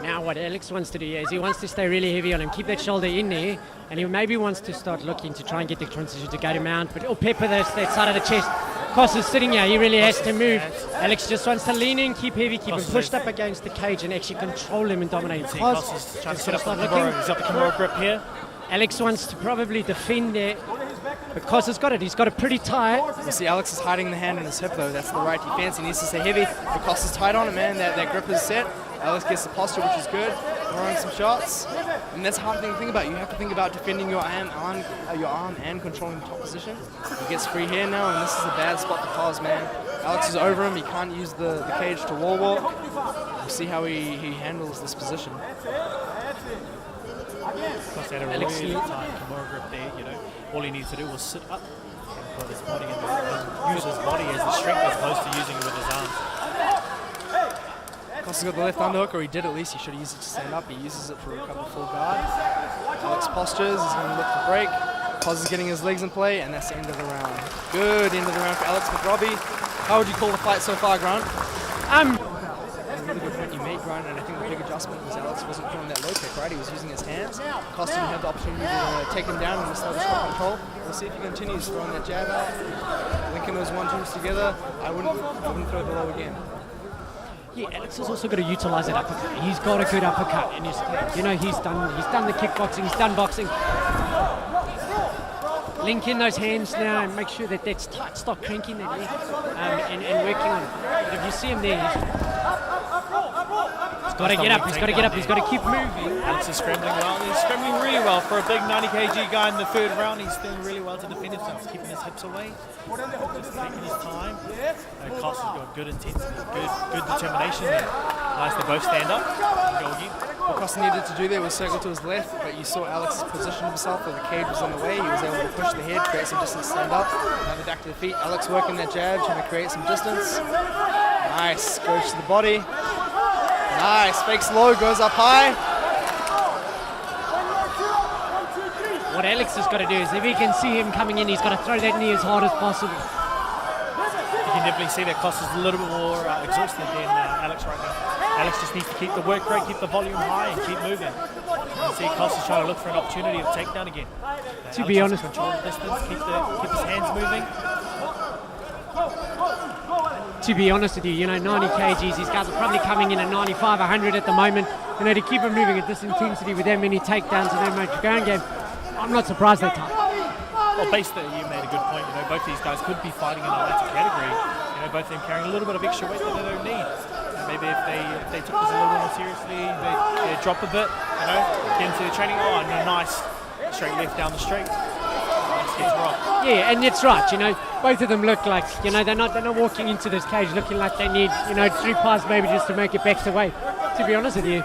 Now what Alex wants to do is he wants to stay really heavy on him, keep that shoulder in there, and he maybe wants to start looking to try and get the transition to go to mount, but pepper that side of the chest. Costa's sitting here, he really has to move. Alex just wants to lean in, keep heavy, keep him pushed up against the cage and actually control him and dominate him. Costa's trying to set up the Kimura. He's got the Kimura grip here. Alex wants to probably defend there, but Costa's got it. He's got it pretty tight. You see Alex is hiding the hand in his hip though. That's the right defense. He needs to stay heavy. But Costa's tight on it, man. That grip is set. Alex gets the posture, which is good. Throwing some shots. And that's a hard thing to think about. You have to think about defending your arm and controlling the top position. He gets free here now, and this is a bad spot to pause, man. Alex is over him. He can't use the cage to wall walk. We'll see how he handles this position. Costa had a really tight Kimura grip there. You know, all he needs to do was sit up and put his body in and use his body as the strength as opposed to using it with his arms. Costa's got the left underhook, or he did at least. He should have used it to stand up. He uses it for a couple full guard. Alex postures. He's going to look for break. Costa's getting his legs in play, and that's the end of the round. Good end of the round for Alex McRobbie. How would you call the fight so far, Grant? A really good point you made, Grant, and I think the big adjustment was Alex wasn't throwing that low kick, right? He was using his hands. Costa didn't have the opportunity to take him down and establish strong control. We'll see if he continues throwing that jab out, linking those 1-2s together. I wouldn't throw the low again. Yeah, Alex has also got to utilise that uppercut. He's got a good uppercut, and he's done the kickboxing, he's done boxing. Link in those hands now and make sure that that's tight. Stop cranking that leg and working on it. But if you see him there, he's got to get up. He's got to get up. He's got to keep moving. Alex is scrambling well. He's scrambling really well for a big 90 kg guy in the third round. He's doing really well to defend himself, keeping his hips away, just taking his time. Costa's got good intensity, good determination there. Nice to both stand up and go again. What Costa needed to do there was circle to his left, but you saw Alex position himself where the cage was in the way. He was able to push the head, create some distance, stand up. Now the back to the feet. Alex working that jab, trying to create some distance. Nice, goes to the body. Nice, fakes low, goes up high. What Alex has got to do is if he can see him coming in, he's got to throw that knee as hard as possible. You can definitely see that Costa's a little bit more exhausted than Alex right now. Alex just needs to keep the work rate, keep the volume high, and keep moving. You see Costa's trying to look for an opportunity to take down again. To be honest, control the distance, keep his hands moving. To be honest with you, 90 kgs, these guys are probably coming in at 95, 100 at the moment. To keep them moving at this intensity with that many takedowns and that much ground game, I'm not surprised they're tough. Well, based that you made a good point. Both these guys could be fighting in a lighter category. Both of them carrying a little bit of extra weight that they don't need. Maybe if they took this a little bit more seriously, they drop a bit, get into the training. Oh, and a nice straight left down the straight. Gets rocked. Yeah, and it's right. Both of them look like they're not walking into this cage looking like they need 3 passes maybe just to make it back to weight. To be honest with you,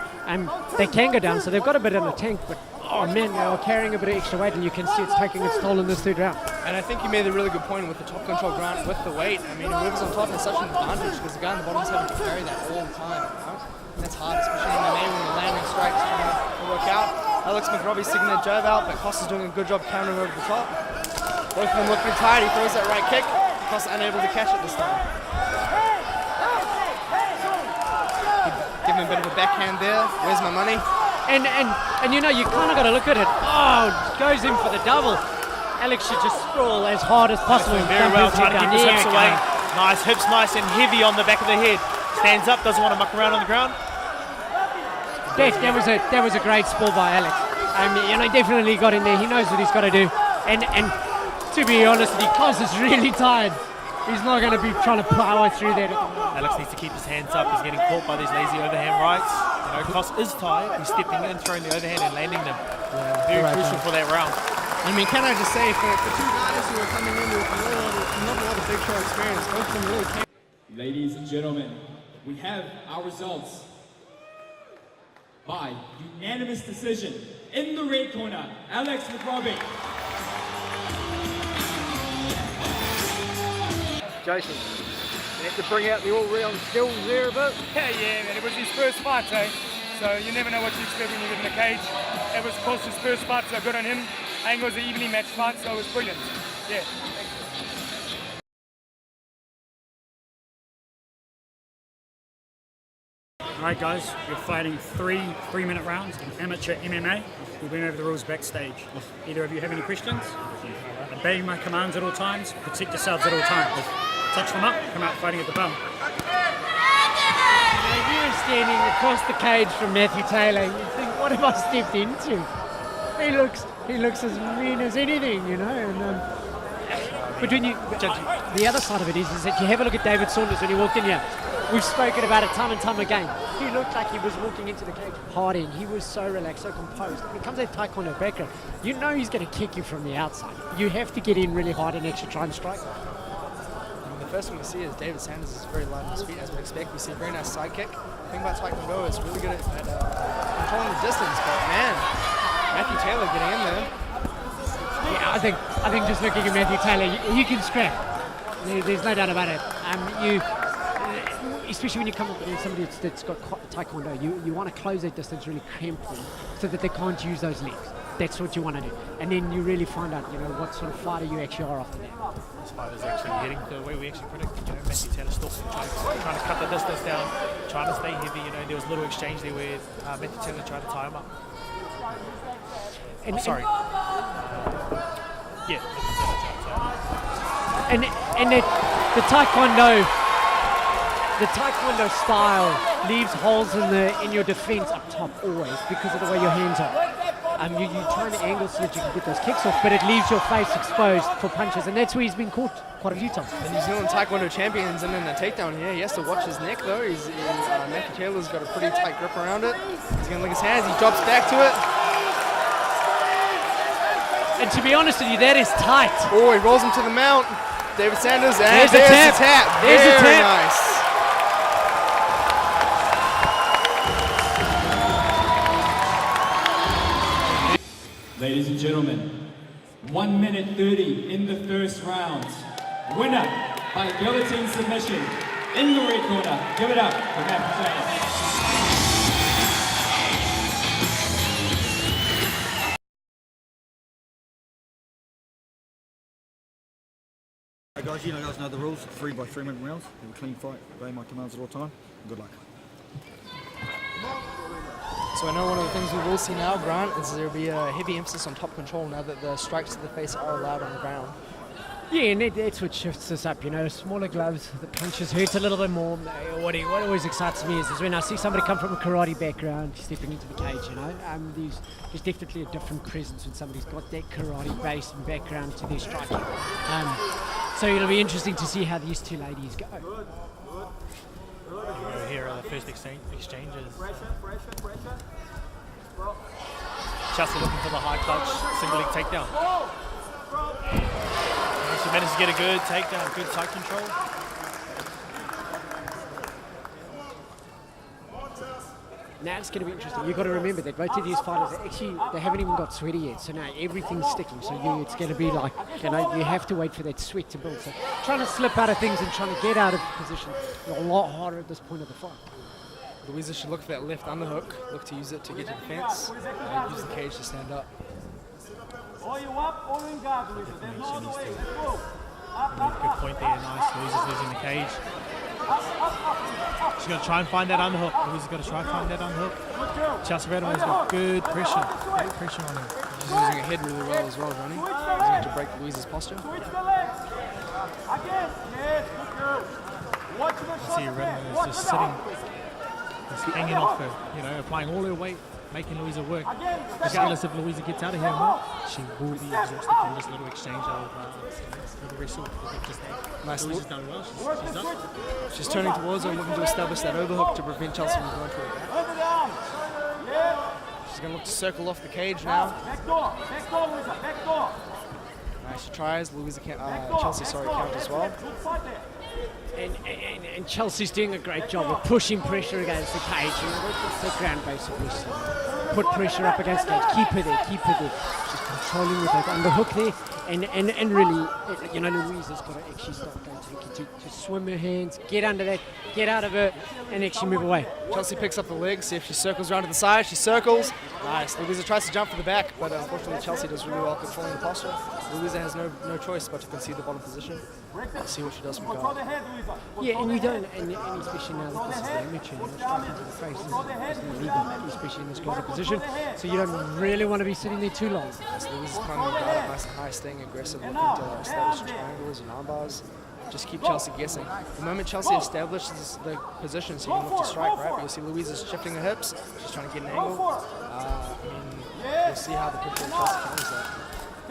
they can go down, so they've got a bit in the tank, but oh man, they are carrying a bit of extra weight, and you can see it's taking its toll in this third round. And I think you made a really good point with the top control, Grant, with the weight. Whoever's on top has such an advantage because the guy on the bottom is having to carry that all the time. And that's hard, especially in MMA when you're landing strikes to work out. Alex McRobbie's sticking that jab out, but Costa's doing a good job countering over the top. Both of them look pretty tired. He throws that right kick. Costa unable to catch it this time. Give him a bit of a backhand there. Where's my money? And you kind of got to look at it. Oh, goes in for the double. Alex should just sprawl as hard as possible. Very well, trying to keep his hips away. Nice, hips nice and heavy on the back of the head. Stands up, doesn't want to muck around on the ground. That was a great sprawl by Alex. Definitely got in there. He knows what he's got to do. And to be honest, Costa's really tired. He's not going to be trying to power through that. Alex needs to keep his hands up. He's getting caught by these lazy overhand rights. Costa is tired. He's stepping in, throwing the overhand and landing them. Very crucial for that round. Can I just say, for two guys who are coming in with not a lot of big show experience, both of them really came. Ladies and gentlemen, we have our results by unanimous decision. In the red corner, Alex McRobbie. Jason, you have to bring out the all-round skills there a bit. Yeah, man, it was his first fight, eh? So you never know what to expect when you get in the cage. It was, of course, his first fight, so good on him. I think it was an evenly matched fight, so it was brilliant. Yeah. Alright guys, you're fighting three 3-minute rounds in amateur MMA. We went over the rules backstage. Either of you have any questions? Obey my commands at all times, protect yourselves at all times. Touch them up, come out fighting at the bell. You were standing across the cage from Matthew Taylor, you think, what have I stepped into? He looks as mean as anything, you know. And but when you, the other side of it is that you have a look at David Saunders when he walked in here. We've spoken about it time and time again. He looked like he was walking into the cage hiding. He was so relaxed, so composed. When he comes out Taekwondo background, you know he's going to kick you from the outside. You have to get in really hard and actually try and strike. The first thing we see is David Sanders is very light on his feet, as we'd expect. We see a very nice side kick. The thing about Taekwondo is really good at controlling the distance, but man, Matthew Taylor getting in there. Yeah, I think just looking at Matthew Taylor, you can scrap. There's no doubt about it. Especially when you come up against somebody that's got Taekwondo, you want to close that distance, really cramp them, so that they can't use those legs. That's what you want to do. And then you really find out, what sort of fighter you actually are after that. This fight is actually heading the way we actually predicted. Matthew Taylor stalking, trying to cut the distance down, trying to stay heavy. There was a little exchange there where Matthew Taylor tried to tie him up. Sorry. Yeah. And the Taekwondo style leaves holes in your defense up top always because of the way your hands are. You try and angle so that you can get those kicks off, but it leaves your face exposed for punches, and that's where he's been caught quite a few times. The New Zealand Taekwondo champions and then a takedown here. He has to watch his neck though. Matthew Taylor's got a pretty tight grip around it. He's going to lick his hands. He drops back to it. And to be honest with you, that is tight. Oh, he rolls him to the mount. David Sanders, and there's the tap. tap. There's the Very tap. nice. Ladies and gentlemen, 1 minute 30 in the first round. Winner by guillotine submission in the red corner. Give it up for Matthew Taylor. Hey guys, you guys know the rules. 3 by 3 minute rounds. Have a clean fight. Obey my commands at all time. Good luck. So I know one of the things we will see now, Grant, is there will be a heavy emphasis on top control now that the strikes to the face are allowed on the ground. Yeah, and that's what shifts us up, smaller gloves, the punches hurt a little bit more. What always excites me is when I see somebody come from a karate background stepping into the cage, there's definitely a different presence when somebody's got that karate base and background to their striking. So it'll be interesting to see how these two ladies go. Here are the first exchanges. Chelsea looking for the high clutch, single leg takedown. She managed to get a good takedown, good side control. Now it's going to be interesting. You've got to remember that both of these fighters, they haven't even got sweaty yet. So now everything's sticking. So it's going to be like, you have to wait for that sweat to build. So trying to slip out of things and trying to get out of position is a lot harder at this point of the fight. Louisa should look for that left underhook, look to use it to get to the fence, and use the cage to stand up. Good point there, nice. Louisa's losing the cage. She's going to try and find that underhook. Louisa's got to try and find that underhook. Chelsea Redmond's got good pressure. Great pressure on her. She's using her head really well as well, Johnny. Using it to break Louisa's posture. I see Redmond is just sitting, just hanging off her, applying all her weight, making Louisa work. Regardless if Louisa gets out of here or not, she will be exhausted from this little exchange of little wrestle. Nice. Louisa's done well. She's up. She's turning towards her and looking to establish that overhook to prevent Chelsea from going for it. She's going to look to circle off the cage now. Nice, she tries. Chelsea, count as well. And Chelsea's doing a great job of pushing pressure against the cage. That's the ground basically. So put pressure up against the cage. Keep her there. just controlling with that underhook there, and really, you know, Louise has got to actually start going to swim her hands, get under that, get out of her, and actually move away. Chelsea picks up the leg, see if she circles around to the side. She circles. Nice. Louisa tries to jump for the back, but unfortunately Chelsea does really well controlling the posture. Louisa has no choice but to concede the bottom position. Let's see what she does from guard. Yeah, and you don't, and especially now that this is the amateur, you know, striking to the face is illegal, especially in this kind of position. So you don't really want to be sitting there too long. So Louisa's climbing the guard up nice and high, staying aggressive, looking to establish triangles and arm bars. Just keep Chelsea guessing. The moment Chelsea establishes the position, so you can look to strike, right? But you'll see Louisa's shifting her hips. She's trying to get an angle. You'll see how the picture of Chelsea counters that.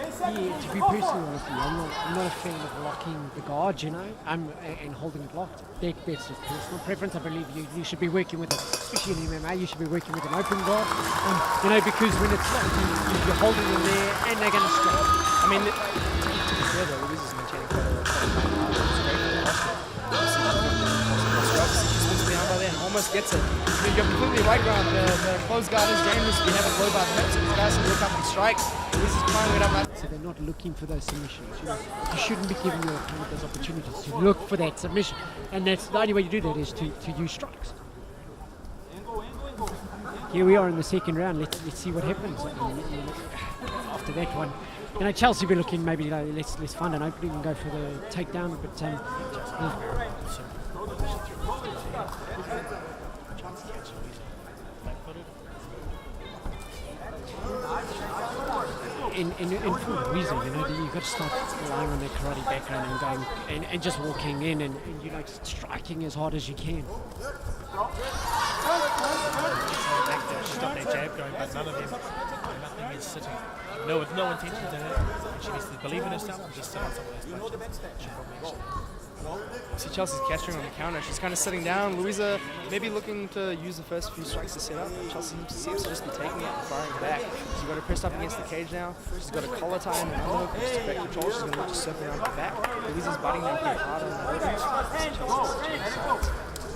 Yeah, to be personal with you, I'm not a fan of locking the guard, you know, and holding it locked. That's just personal preference. I believe you should be working with, especially in MMA, you should be working with an open guard, you know, because when it's locked, you're holding them there and they're going to strike. I mean, Louisa's maintaining quite a almost gets it. You're completely right, Grant. The closed guard is dangerous if you have a low bar hips. These guys can look up and strike. Louisa's climbing it up. So they're not looking for those submissions. You shouldn't be giving your opponent those opportunities to look for that submission. And that's the only way you do that is to use strikes. Here we are in the second round. Let's see what happens. After that one, you know, Chelsea be looking maybe, you know, let's find an opening and go for the takedown. But in full reason, you know, you've got to start relying on their karate background and going and just walking in and you know, striking as hard as you can. Stop that jab going, but none of them, nothing is sitting. No, with no intention to hit. She needs to believe in herself and just sit on some of those punches. See Chelsea's catching on the counter. She's kind of sitting down. Louisa maybe looking to use the first few strikes to set up. Chelsea seems to just be taking it and firing back. She's got her pressed up against the cage now. She's got a collar tie and an underhook. Just to break control. She's going to look to circle around the back. Louisa's biting down pretty hard on the elbows.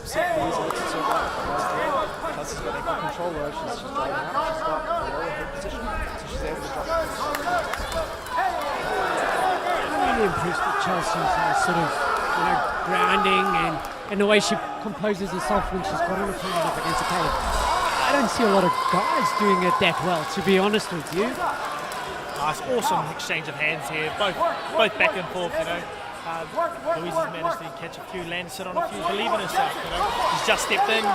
Chelsea's got that good control though. She's driving out. She's got a lower head position, so she's able to drop it. I'm really impressed with Chelsea's sort of, you know, grounding and the way she composes herself when she's got an opponent up against the cage. I don't see a lot of guys doing it that well, to be honest with you. Nice, awesome exchange of hands here, both back and forth, you know. Louisa's managed to catch a few, land, sit on a few, believe in herself, you know. She's just stepped in,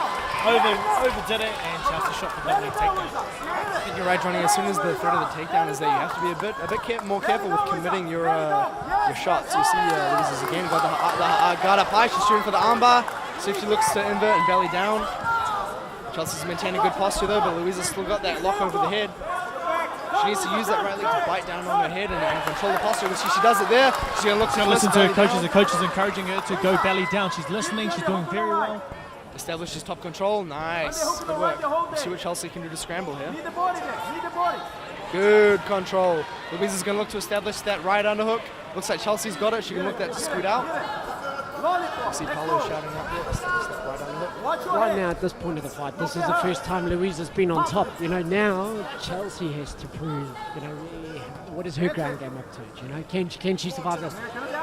overdid it, and Chelsea shot the double leg takedown. I think you're right, Johnny. As soon as the threat of the takedown is there, you have to be a bit more careful with committing your shots. You see, Louisa's again got the guard up high. She's shooting for the armbar. See if she looks to invert and belly down. Chelsea's maintaining good posture though, but Louisa's still got that lock over the head. She needs to use that right leg to bite down on her head and control the posture. She does it there. She's going to look to listen to her coaches. The coach is encouraging her to go belly down. She's listening. She's doing very well. Establishes top control. Nice. Good work. We'll see what Chelsea can do to scramble here. Good control. Louisa's going to look to establish that right underhook. Looks like Chelsea's got it. She can look that to scoot out. You see Paulo shouting out there. Establish that right underhook. Right now, at this point of the fight, this is the first time Louisa's been on top. You know, now Chelsea has to prove, you know, what is her ground game up to? You know, can she survive this?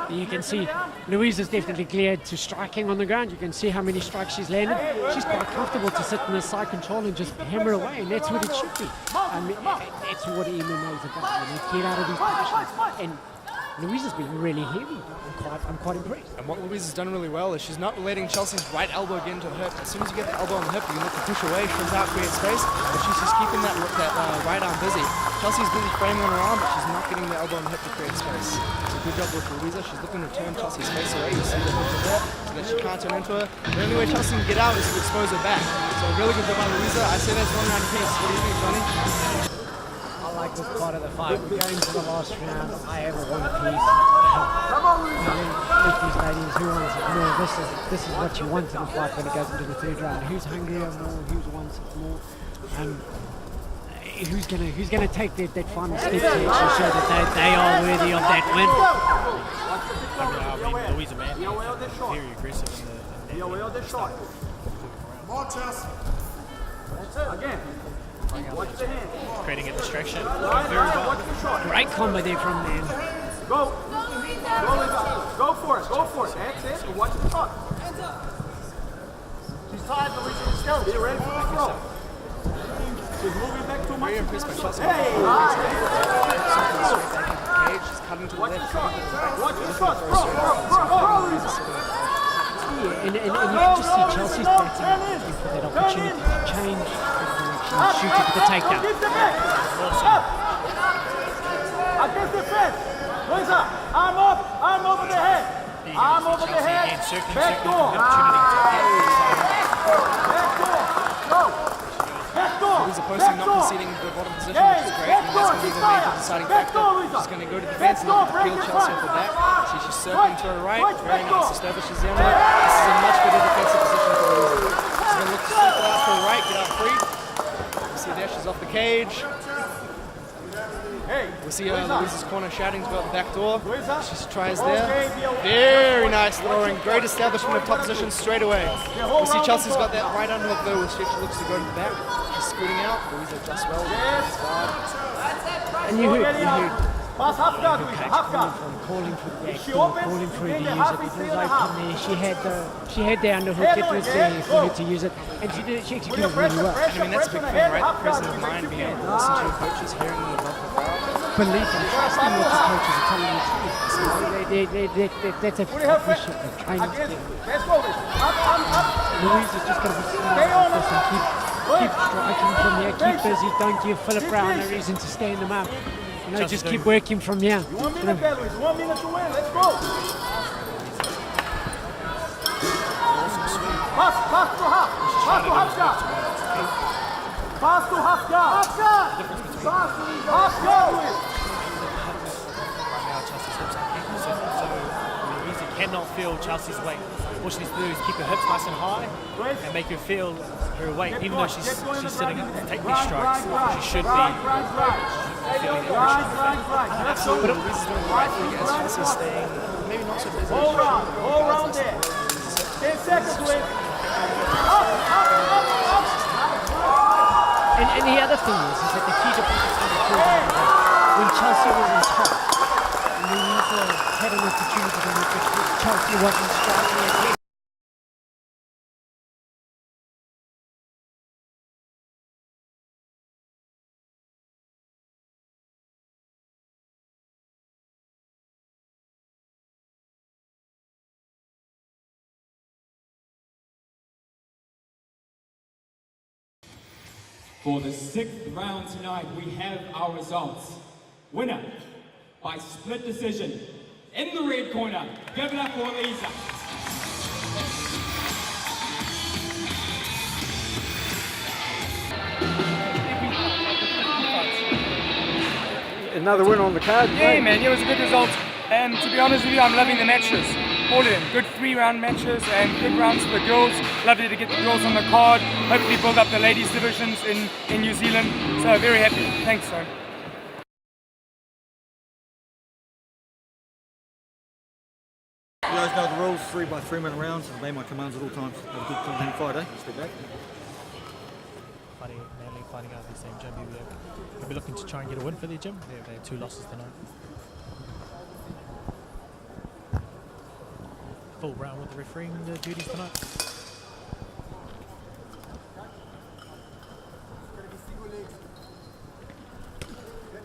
You can see Louisa's definitely geared to striking on the ground. You can see how many strikes she's landed. She's quite comfortable to sit in the side control and just hammer away, and that's what it should be. I mean, that's what MMA is about. You know, get out of these positions. And Louisa's been really heavy. I'm quite impressed. And what Louisa's done really well is she's not letting Chelsea's right elbow get into the hip. As soon as you get the elbow on the hip, you can look to push away, shrimp out, create space. But she's just keeping that right arm busy. Chelsea's busy framing on her arm, but she's not getting the elbow on the hip to create space. So good job with Louisa. She's looking to turn Chelsea's face away. You see the push there, so that she can't turn into her. The only way Chelsea can get out is to expose her back. So really good job by Louisa. I say that's 1 round apiece. What do you think, Johnny? I like this part of the fight. We're going to the last round. I have a one piece. These ladies, who wants it more? This is what you want in a fight when it goes into the third round. Who's hungrier more? Who wants it more? Who's gonna take that final step to actually show that they are worthy of that win? I mean, Louisa, man, very aggressive in the More Chelsea. That's it. Again. throwing out the jab, creating a distraction. Very well. Great combo there from man. Go. Go for it. Go for it. That's it. And watch the shot. She's tired, but we should just go. Be ready for the throw. She's moving back too much. Very impressed by Chelsea. Hey, She's cutting to the left, cutting to the right. watch the shot. Throw. And you can just see Chelsea's batting looking for that opportunity to change the direction and shoot it for the takedown. Against the fence. Up. Against the fence. Raise up. Arm up. Arm over the head. Arm over the head. Back door. Back door. Go. Back door. He's opposing not conceding the bottom position, which is great. And that's going to be the major deciding factor. She's going to go to the fence and look to peel Chelsea off the back. See, she's circling to her right. Very nice. Establishes the underhook. This is a much better defensive position for her. She's going to look to circle out to her right, get out free. You see there, she's off the cage. We see Louise's corner shouting to go out the back door. She tries there. Very nice throwing. Great establishment of top position straight away. We see Chelsea's got that right underhook though, which she looks to go to the back. She's scooting out. Louise adjusts well. And you heard Pass half guard, Louise. Half guard. calling for the back door, calling for her to use it. It was open there. She had the underhook. It was there for her to use it, and she executed really well. I mean, that's a big thing, right? The presence of mind, being able to listen to your coaches, hearing them above the crowd. Belief and trusting what the coaches are telling you to do. That's a mission of training. Let's go, Louise. Up. Louise is just going to be smart with this and keep striking from here, keep busy, don't give Philip Brown a reason to stand him up. You know, just keep working from here. 1 minute, Louise. 1 minute to win. Let's go. Pass to half. Pass to half guard. Pass to half guard. Half guard. Half guard, Louise. Right now, Chelsea's hips are anchored, so Louise cannot feel Chelsea's weight. What she needs to do is keep her hips nice and high and make her feel her weight. Even though she's sitting up to take these strikes, she should be feeling the pressure. But Louise is doing the right thing as Chelsea's staying maybe not so busy. Hold round there. 10 seconds, Louise. And the other thing is that the key difference between the two is that when Chelsea was on top, Louise had an opportunity to make it. Chelsea wasn't striking again. For the 6th round tonight, we have our results. Winner by split decision in the red corner, give it up for Lisa. Another win on the card. Yeah, man, it was a good result. And to be honest with you, I'm loving the matches. All of them. Good 3-round matches and good rounds for the girls. Lovely to get the girls on the card. Hopefully build up the ladies divisions in New Zealand. So very happy. Thanks, son. You guys know the rules, 3 by 3 minute rounds. Obey my commands at all times. Have a good content Friday. Stay back. Manly fighting out of the same gym. We'll be looking to try and get a win for their gym. They have 2 losses tonight. Full round with the refereeing duties tonight.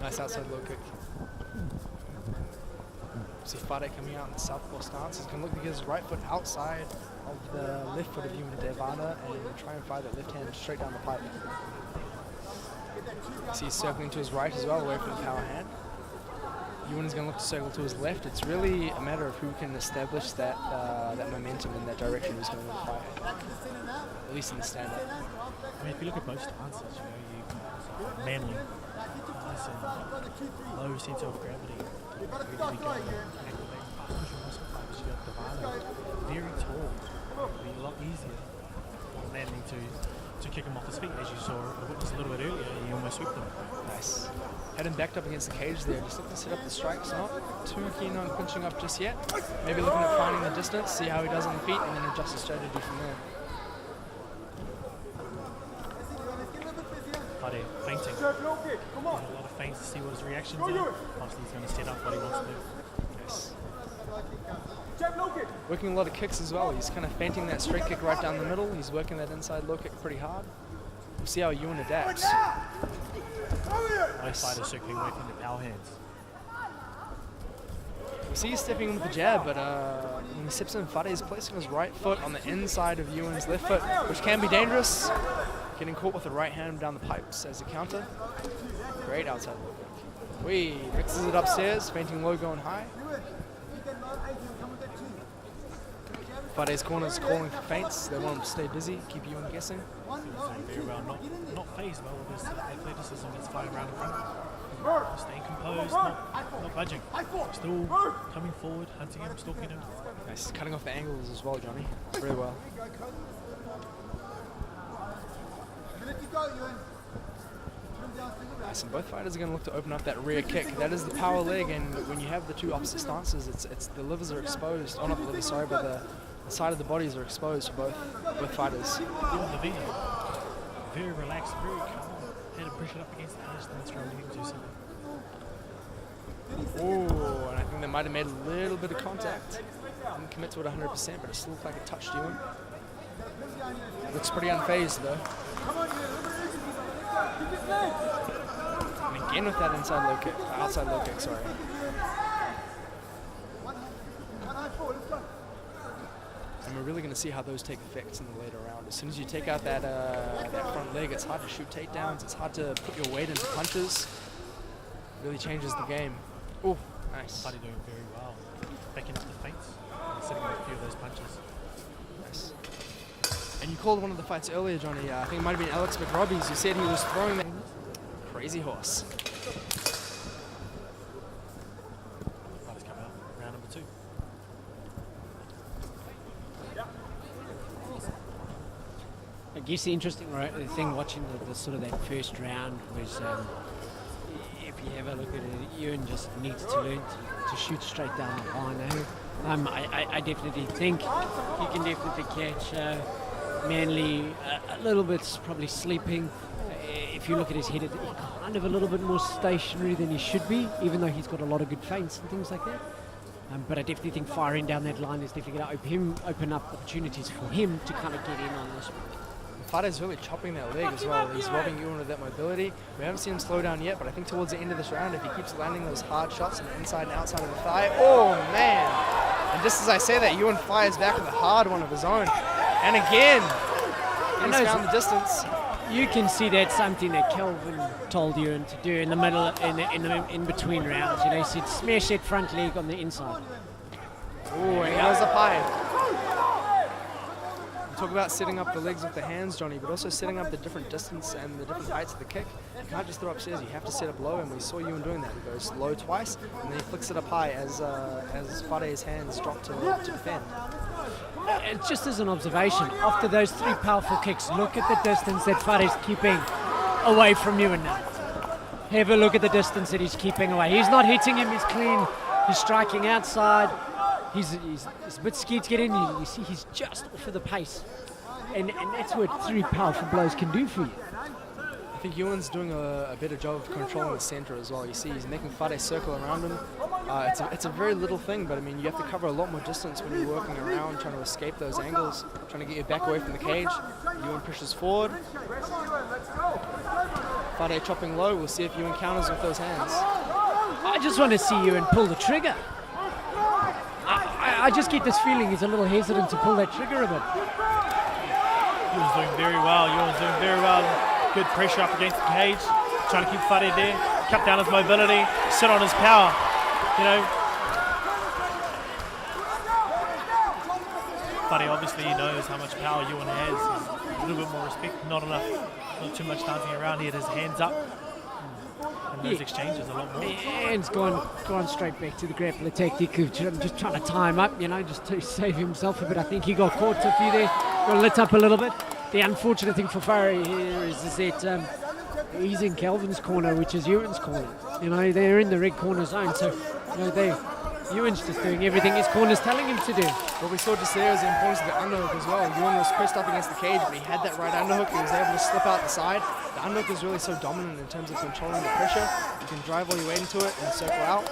Nice outside low kick. See Fade coming out in the southpaw stance. He's going to look to get his right foot outside of the left foot of Yuma Devana and try and fire that left hand straight down the pipe. See he's circling to his right as well, away from the power hand. Ewan is going to look to circle to his left. It's really a matter of who can establish that that momentum in that direction who's going to win the fight. At least in the stand-up. I mean, if you look at both stances, you know, you've Manly, nice and low centre of gravity, really going activating fast pushing muscle fibers. You got Devana, very tall. It'll be a lot easier for Manly to kick him off his feet, as you saw witness a little bit earlier. He almost whipped him. Nice. Had him backed up against the cage there, just looking to set up the strikes, not too keen on clinching up just yet. Maybe looking at finding the distance, see how he does on the feet, and then adjust the strategy from there. Fade Fade fainting. A lot of feints to see what his reactions are. Obviously he's going to set up what he wants to do. Yes. Working a lot of kicks as well. He's kind of feinting that straight kick right down the middle. He's working that inside low kick pretty hard. We'll see how Ewan adapts. Both fighters circling away from the power hands. We see he's stepping in with the jab, but when he steps in, Fade is placing his right foot on the inside of Ewan's left foot, which can be dangerous. Getting caught with the right hand down the pipes as a counter. Great outside low kick. Wee mixes it upstairs, feinting low, going high. Fade's corner's calling for feints. They want him to stay busy, keep Ewan guessing. Doing very well, not phased well with his athleticism that's flying around in front. Staying composed, not budging. Still coming forward, hunting him, stalking him. Nice, cutting off the angles as well, Johnny. Very well. Nice, and both fighters are going to look to open up that rear kick. That is the power leg, and when you have the two opposite stances, it's the livers are exposed. Oh, not the livers, sorry, but the side of the bodies are exposed for both fighters. Even Levine, very relaxed, very calm. Had to push it up against the post and throw it into something. Oh, and I think they might have made a little bit of contact. Didn't commit to it 100%, but it still looked like it touched Ewan. Looks pretty unfazed though. And again with that outside low kick, sorry. And we're really going to see how those take effects in the later round. As soon as you take out that front leg, it's hard to shoot takedowns. It's hard to put your weight into punches. It really changes the game. Oh, nice. Fade doing very well. Backing up the feints and setting up a few of those punches. Nice. And you called one of the fights earlier, Johnny. I think it might have been Alex McRobbie's. You said he was throwing that crazy horse. Fighters come out, round number 2. I guess the interesting thing watching the sort of that first round was if you have a look at it, Ewan just needs to learn to shoot straight down the line. I definitely think he can definitely catch Manley a little bit probably sleeping. If you look at his head, he's kind of a little bit more stationary than he should be, even though he's got a lot of good feints and things like that. But I definitely think firing down that line is definitely going to open up opportunities for him to kind of get in on this one. Fade's really chopping that leg as well. He's robbing Ewan of that mobility. We haven't seen him slow down yet, but I think towards the end of this round, if he keeps landing those hard shots on the inside and outside of the thigh, oh man! And just as I say that, Ewan fires back with a hard one of his own. And again, he's found the distance. You can see that's something that Kelvin told Ewan to do in the middle, in between rounds. You know, he said smash that front leg on the inside. Oh, and he goes up high. Talk about setting up the legs with the hands, Johnny, but also setting up the different distance and the different heights of the kick. You can't just throw upstairs, you have to set up low, and we saw Ewan doing that. He goes low twice, and then he flicks it up high as Fade's hands drop to defend. And just as an observation, after those 3 powerful kicks, look at the distance that Fade's keeping away from Ewan now. Have a look at the distance that he's keeping away. He's not hitting him, he's clean, he's striking outside. He's a bit scared to get in. You see, he's just off of the pace. And that's what 3 powerful blows can do for you. I think Ewan's doing a better job of controlling the center as well. You see, he's making Fade circle around him. It's a very little thing, but I mean, you have to cover a lot more distance when you're working around, trying to escape those angles, trying to get your back away from the cage. Ewan pushes forward. Fade chopping low. We'll see if Ewan counters with those hands. I just want to see Ewan pull the trigger. I just get this feeling he's a little hesitant to pull that trigger a bit. Ewan's doing very well. Ewan's doing very well. Good pressure up against the cage. Trying to keep Fade there. Cut down his mobility. Sit on his power. You know. Fade obviously knows how much power Ewan has. A little bit more respect. Not enough. Not too much dancing around. He had his hands up. And those exchanges a lot more. And it's gone straight back to the grappler tactic of just trying to tie him up, you know, just to save himself a bit. I think he got caught a few there, got lit up a little bit. The unfortunate thing for Furry here is that he's in Kelvin's corner, which is Ewan's corner. You know, they're in the red corner zone, so you know, Ewan's just doing everything his corner's telling him to do. What we saw just there is the importance of the underhook as well. Ewan was pressed up against the cage, but he had that right underhook. He was able to slip out the side. The underhook is really so dominant in terms of controlling the pressure. You can drive all your weight into it and circle out.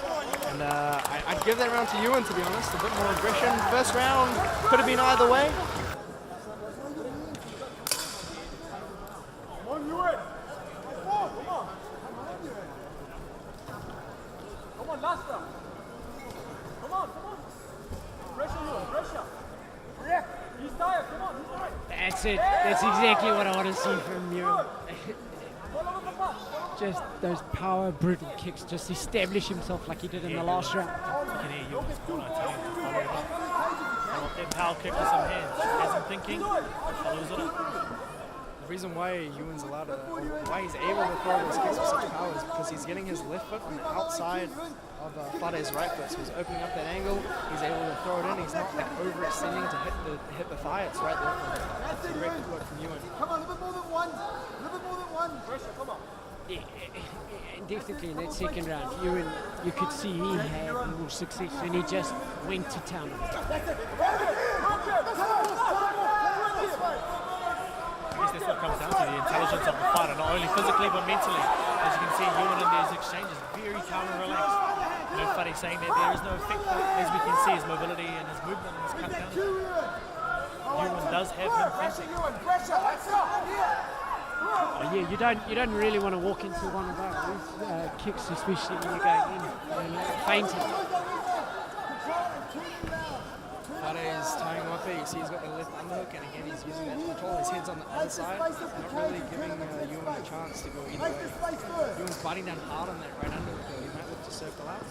And I'd give that round to Ewan, to be honest. A bit more aggression. First round could have been either way. That's it. That's exactly what I want to see from you. Just those power, brutal kicks. Just establish himself like he did in the last round. You can hear Ewan's corner telling him to follow it up. I want that power kick with some hands. As I'm thinking, follows it up. The reason why Ewan's allowed to, why he's able to throw those kicks with such power is because he's getting his left foot on the outside of Fade's right foot, so he's opening up that angle, he's able to throw it in, he's not like overextending to hit the thigh, it's right there. That's a great footwork from Ewan. Come on, a little bit more than one. A little bit more than one. Pressure, come on. And definitely in that second round, Ewan, you could see he had more success and he just went to town. That's what comes down to, the intelligence of the fighter, not only physically but mentally. As you can see, Ewan in these exchanges very calm and relaxed. You know, Fadi saying that there is no effect, as we can see, his mobility and his movement and his cut down. Ewan does have him thinking. Oh, yeah, you don't really want to walk into one of those kicks, especially when you're going in, fainting. Fade is tying him up there. You see he's got the left underhook, and again he's using that to control. His head's on the other side, not really giving Ewan a chance to go either way. Ewan's biting down hard on that right underhook though. He might look to circle out.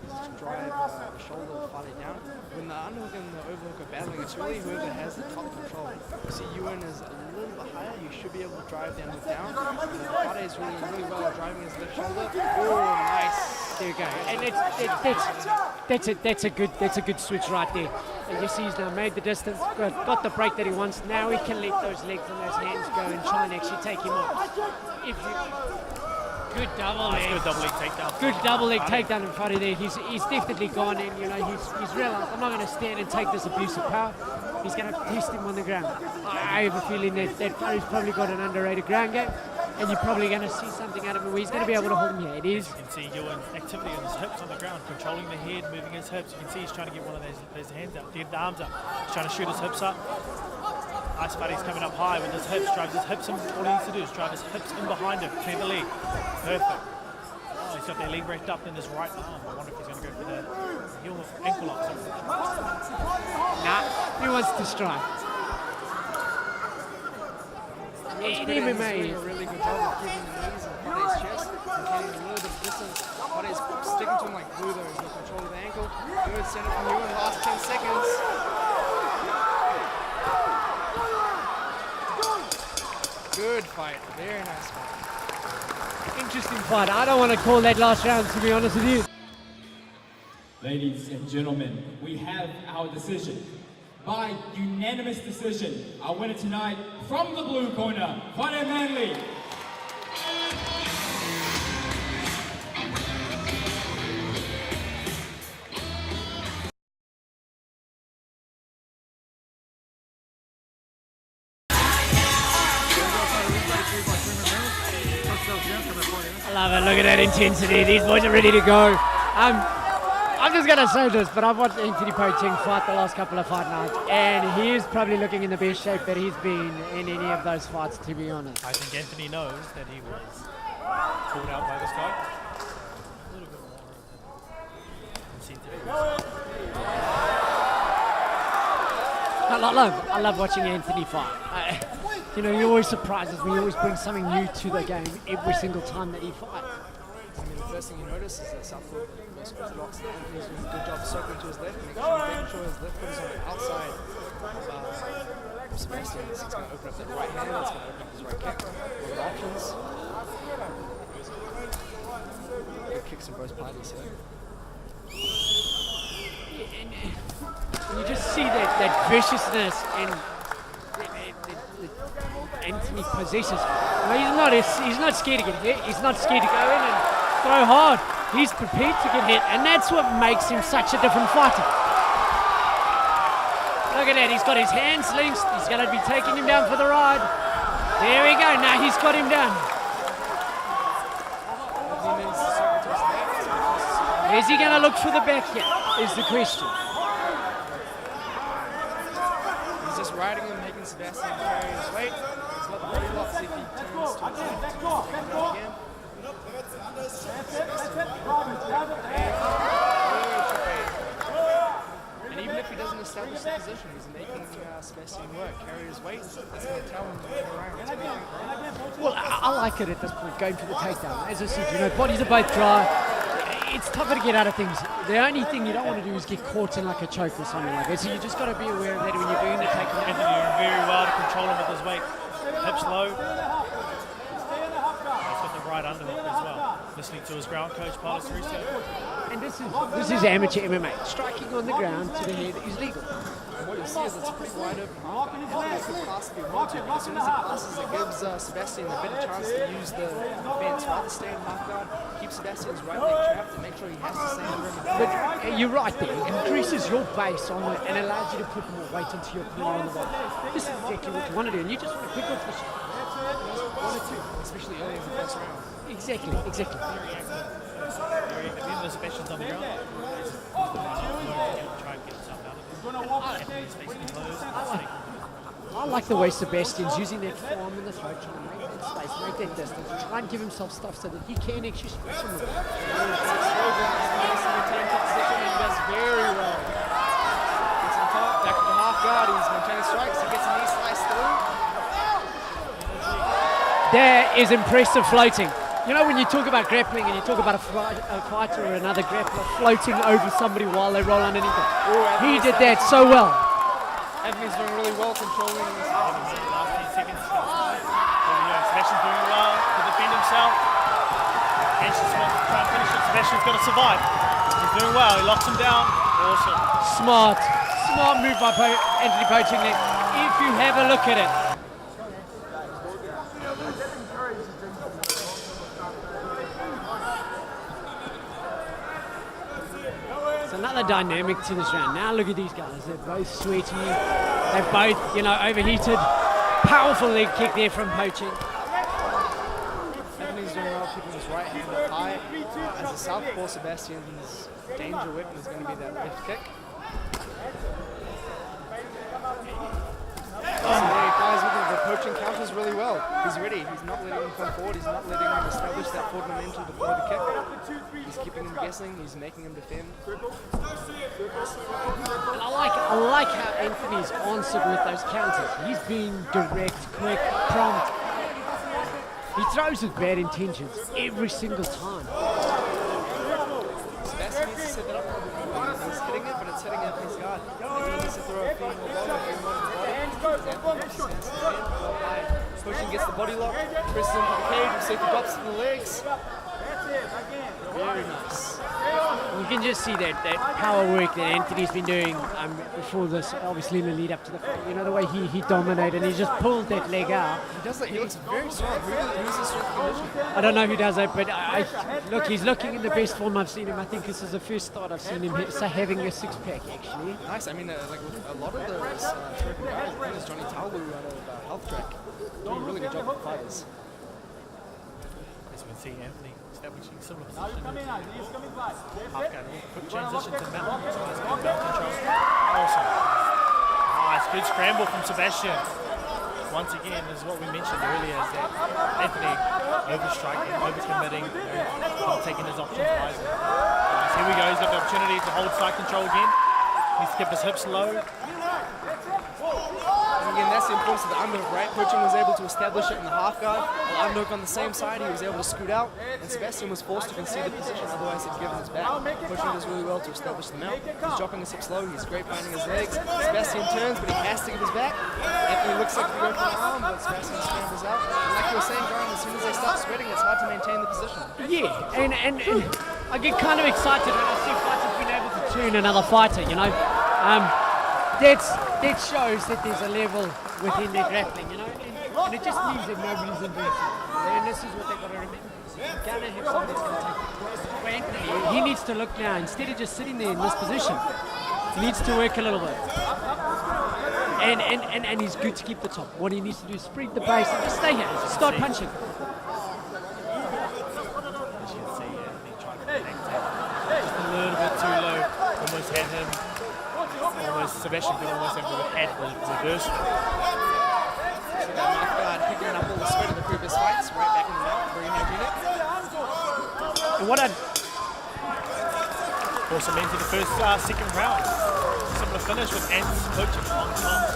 Just drive the shoulder of Fade down. When the underhook and the overhook are battling, it's really whoever has the top control. You see Ewan is a little bit higher, you should be able to drive the underhook down. Fade is really well at driving his left shoulder. Oh, nice. There you go. And that's a good switch right there. And you see he's now made the distance, got the break that he wants. Now he can let those legs and those hands go and try and actually take him off. Good double leg. Good double leg takedown. Good double leg takedown in front of there. He's definitely gone in. You know, he's realised I'm not going to stand and take this abuse of power. He's going to test him on the ground. I have a feeling that Fadi's probably got an underrated ground game, and you're probably going to see something out of him where he's going to be able to hold him here. It is. You can see Ewan's activity on his hips on the ground, controlling the head, moving his hips. You can see he's trying to get one of those hands up, get the arms up. He's trying to shoot his hips up. Ice Buddy's coming up high with his hips, drives his hips in. All he needs to do is drive his hips in behind him, clear the leg. Perfect. Oh, he's got that leg wrapped up in his right arm. I wonder if he's going to go for the heel ankle lock. Nah, he wants to strike. He's doing a really good job of keeping the knees in Fade's chest and getting a little bit of distance. Fade's sticking to him like glue though. He's got control of the ankle. Good center from Ewan, last 10 seconds. Good fight, very nice fight. Interesting fight. I don't want to call that last round, to be honest with you. Ladies and gentlemen, we have our decision. By unanimous decision, our winner tonight from the blue corner, Fade Manley. I love it. Look at that intensity. These boys are ready to go. I'm just going to say this, but I've watched Anthony Poaching fight the last couple of fight nights, and he is probably looking in the best shape that he's been in any of those fights, to be honest. I think Anthony knows that he was called out by this guy. A little bit more incentive. I love watching Anthony fight. You know, he always surprises me. He always brings something new to the game every single time that he fights. I mean, the first thing you notice is that southpaw most orthodox. Anthony's doing a good job circling to his left, making sure his left foot is on the outside of Sebastian. He's going to open up that right hand, it's going to open up his right kick. What are the options? Good kicks from both parties here. You just see that viciousness and Anthony possesses. He's not scared to get hit. He's not scared to go in and throw hard. He's prepared to get hit, and that's what makes him such a different fighter. Look at that, he's got his hands linked. He's going to be taking him down for the ride. There we go, now he's got him down. Is he going to look for the back here, is the question. He's just riding him, making Sebastian carry his weight. He's got the body lock, see if he turns to his left again. And even if he doesn't establish the position, he's making Sebastian work, carry his weight. That's going to tell him to go around. Well, I like it at this point, going for the takedown. As I said, you know, bodies are both dry. It's tougher to get out of things. The only thing you don't want to do is get caught in like a choke or something like that. So you just got to be aware of that when you're doing the takedown. Anthony doing very well to control him with his weight. Hips low. He's got the right underhook as well. Listening to his ground coach, Paulus Reset. And this is amateur MMA. Striking on the ground to the head is legal. And what you see is it's a pretty wide open half guard. It's a pass if you want to, but as soon as he passes, it gives Sebastian a better chance to use the fence. Rather stay in half guard, keep Sebastian's right leg trapped, and make sure he has to stay under him. But you're right there. It increases your base on it and allows you to put more weight into your corner on the body. This is exactly what you want to do, and you just want to pick off the shot. 1 or 2, especially early in the first round. Exactly. At the end of Sebastian's on the ground. Try and get himself out of it. Anthony's facing closed. I like the way Sebastian's using that forearm in the throat, trying to make that space, make that distance, try and give himself stuff so that he can actually spread some of it. Sebastian maintains top position and does very well. Gets on top, back to the half guard, he's maintaining strikes, he gets a knee slice through. There is impressive floating. You know, when you talk about grappling and you talk about a fighter or another grappler floating over somebody while they roll underneath it. He did that so well. Anthony's doing really well controlling this. Last few seconds. Sebastian's doing well to defend himself. And she's going to try and finish it. Sebastian's got to survive. He's doing well. He locks him down. Awesome. Smart move by Anthony Poaching there. If you have a look at it. Another dynamic to this round. Now look at these guys. They're both sweaty. They're both, you know, overheated. Powerful leg kick there from Poaching. Anthony's doing well, keeping his right hand up high. As a southpaw, Sebastian's danger weapon is going to be that left kick. So there he flies with it. The Poaching counters really well. He's ready. He's not letting him come forward. He's not letting him establish that forward momentum before the kick. He's keeping him guessing. He's making him defend. And I like how Anthony's answered with those counters. He's been direct, quick, prompt. He throws with bad intentions every single time. Sebastian needs to set that up probably. He's hitting it, but it's hitting Anthony's guard. Maybe he needs to throw a few more balls, a few more to the body. Pushing gets the body lock, presses into the cage, we see if he drops to the legs. Very nice. You can just see that power work that Anthony's been doing before this, obviously in the lead up to the fight. You know, the way he dominated, he just pulled that leg out. He does that, he looks very strong. Who's his strength conditioning? I don't know who does that, but look, he's looking in the best form I've seen him. I think this is the first start I've seen him having a six-pack, actually. Nice, I mean, like with a lot of those Shuriken guys, one is Johnny Talbu out of Health Track. Doing a really good job with the fighters. As we can see, Anthony establishing similar position. Half guard, quick transition to mount. So that's good mount control. Awesome. Nice, good scramble from Sebastian. Once again, is what we mentioned earlier, is that Anthony overstriking, overcommitting, not taking his options wisely. Here we go, he's got the opportunity to hold side control again. Needs to keep his hips low. And again, that's the importance of the underhook, right? Poaching was able to establish it in the half guard. The underhook on the same side, he was able to scoot out, and Sebastian was forced to concede the position, otherwise he'd given his back. Poaching does really well to establish the mount. He's dropping his hips low, he's great finding his legs. Sebastian turns, but he has to give his back. Anthony looks like he goes for the arm, but Sebastian scrambles out. And like you were saying, Brian, as soon as they start sweating, it's hard to maintain the position. Yeah, and I get kind of excited when I see fighters being able to tune another fighter, you know. That shows that there's a level within their grappling, you know, and it just means that nobody's invincible. And this is what they've got to remember. You're going to have somebody that's going to take for Anthony. He needs to look now, instead of just sitting there in this position, he needs to work a little bit. And he's good to keep the top. What he needs to do is spread the base and just stay here. Start punching. Just a little bit too low. Almost had him. Sebastian could almost have had the reverse. That mouth guard picking up all the sweat of the previous fights, right back in the mouth, very hygienic. And what I'd Also means in the first, second round. Similar finish with Ant's coaching on time.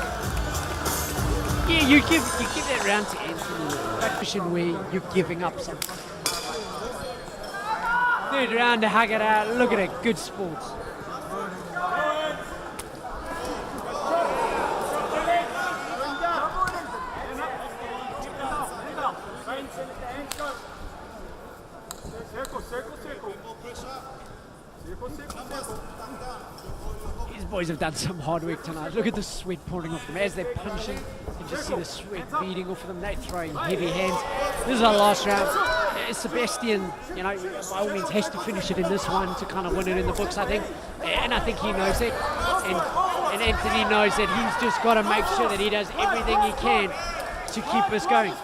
Yeah, you give that round to Anthony. That position where you're giving up something. Third round to hug it out. Look at it, good sports. These boys have done some hard work tonight. Look at the sweat pouring off them as they're punching. You just see the sweat beading off of them. They're throwing heavy hands. This is our last round. Sebastian, you know, by all means has to finish it in this one to kind of win it in the books, I think. And I think he knows it. And Anthony knows that he's just got to make sure that he does everything he can to keep us going.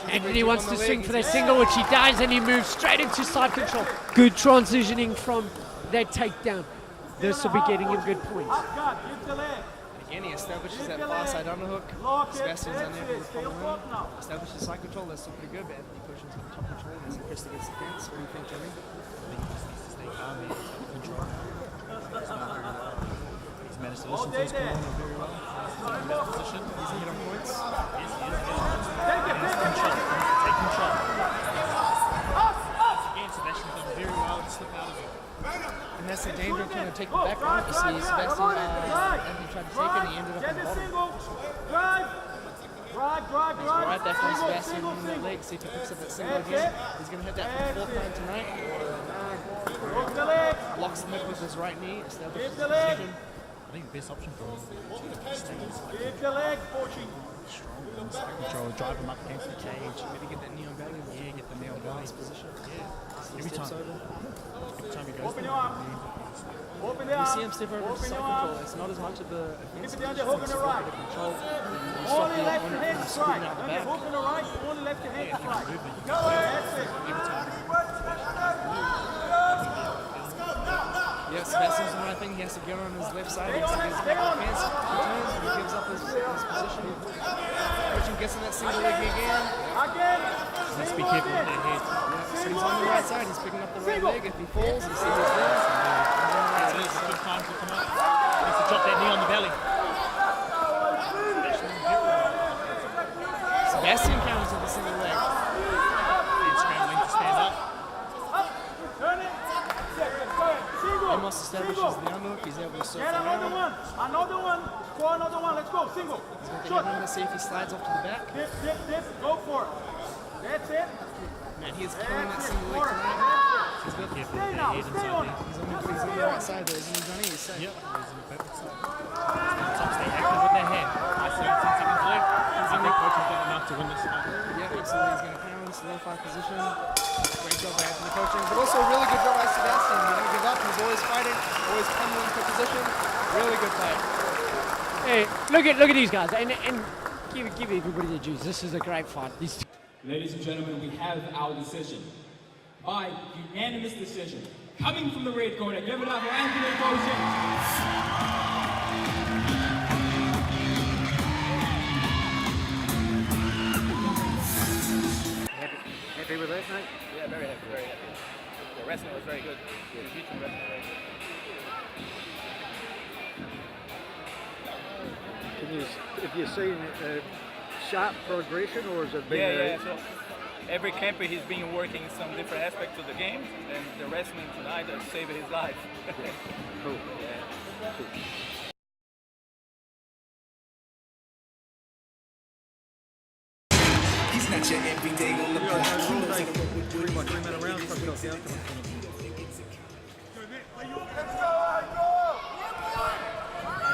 Anthony wants to swing for that single, which he does, and he moves straight into side control. Good transitioning from that takedown. This will be getting him good points. Again, he establishes that far side underhook. Sebastian's unable to follow him. Establishes side control, that's still pretty good, but Anthony pushes to top control as he presses against the fence. What do you think, Jimmy? I think he just needs to stay calm and control. He's managed to listen to his corner very well. He's in that position. He's hit on points. Yes, he is. Control. Take control. Again, Sebastian's done very well to slip out of it. And that's the danger of trying to take the back round. You see Sebastian, Anthony tried to take it and he ended up on the bottom. He's right back on Sebastian on that leg. See if he picks up that single again. He's going to hit that for the fourth time tonight. Blocks the hip with his right knee. Establishes his position. I think the best option for him is strong side control, drive him up against the cage. Maybe get that knee on belly. Yeah, get the knee on belly. Position. Yeah. Every Steps time over. he goes there, You see him step over to side control. It's not as much of a offensive position. It's more of a control. Stop the opponent from scooting out the back. Yeah, Sebastian's doing the right thing. He has to get on his left side. He has to get his back on the fence. He turns and he gives up his position. Coaching gets in that single leg again. Let's be careful with that head. So he's on the right side. He's picking up the right leg. If he falls, you see his legs. It is a good time to come up. He needs to drop that knee on the belly. Sebastian counters with the single leg. And scrambling to stand up. Amos establishes the underhook. He's able to surf around. Another one. Let's go. Single. He's going to take him to see if he slides off to the back. Dip. Go for it. That's it. Man, he's killing that single leg tonight. He's got careful with that head inside there. He's on the right side there, isn't he, Johnny? He's safe. Yep, he's in the perfect side. Top stay active with that hand. I see 10 seconds left. I think coach has done enough to win this fight. Yeah, absolutely. He's going to pound and solidify position. Great job by Anthony coaching, but also a really good job by Sebastian. He didn't give up. He's always fighting, always pummeling for position. Really good fight. Hey, look at these guys, and give everybody their dues. This is a great fight. These two. Ladies and gentlemen, we have our decision. By unanimous decision, coming from the red corner, give it up for Anthony Coaching. Happy with that, mate? Yeah, very happy, very happy. The wrestling was very good. The jiu-jitsu wrestling was very good. Have you seen sharp progression, or has it been? Yeah. So every camper he's been working some different aspects of the game, and the wrestling tonight has saved his life. Cool. Yeah. Cool. He's not your everyday on the block. He knows it. 3-minute rounds, fuck it off the outcome.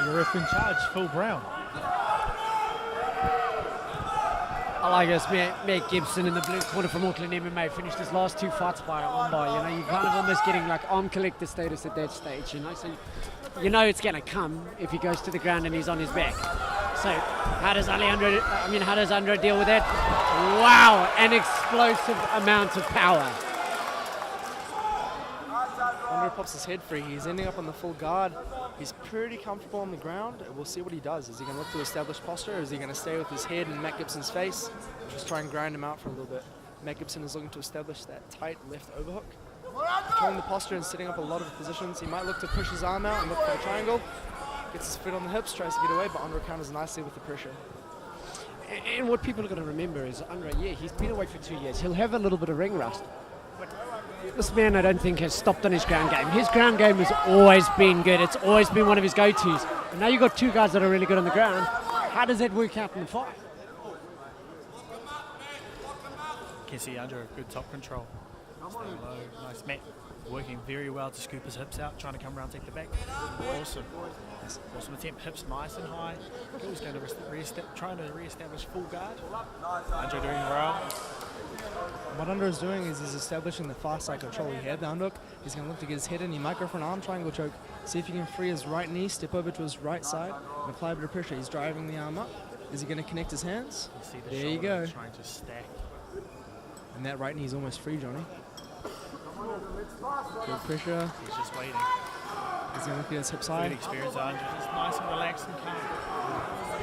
Your ref in charge, Phil Brown. I like this. Matt Gibson in the blue corner from Auckland MMA finished his last 2 fights by armbar. You know, you're kind of almost getting like arm collector status at that stage. You know, so you know it's going to come if he goes to the ground and he's on his back. So how does Andre deal with that? Wow, an explosive amount of power. Andre pops his head free. He's ending up on the full guard. He's pretty comfortable on the ground. We'll see what he does. Is he going to look to establish posture, or is he going to stay with his head in Matt Gibson's face? Just try and grind him out for a little bit. Matt Gibson is looking to establish that tight left overhook. Controlling the posture and setting up a lot of positions. He might look to push his arm out and look for a triangle. Gets his foot on the hips, tries to get away, but Andre counters nicely with the pressure. And what people are going to remember is Andre, yeah, he's been away for 2 years. He'll have a little bit of ring rust. This man, I don't think, has stopped on his ground game. His ground game has always been good. It's always been one of his go-tos. And now you've got 2 guys that are really good on the ground. How does that work out in the fight? Can see Andre good top control. Staying low, nice Matt working very well to scoop his hips out, trying to come around, take the back. Awesome. Awesome attempt, hips nice and high. He's going to trying to re-establish full guard. Andre doing well. What Andre is doing is he's establishing the fast side control. He had the underhook. He's going to look to get his head in. He might go for an arm triangle choke. See if he can free his right knee, step over to his right side, and apply a bit of pressure. He's driving the arm up. Is he going to connect his hands? There you go. Trying to stack. And that right knee is almost free, Johnny. Good pressure. He's just waiting. He's going to look at his hips high. Good experience, Andre. Just nice and relaxed and calm.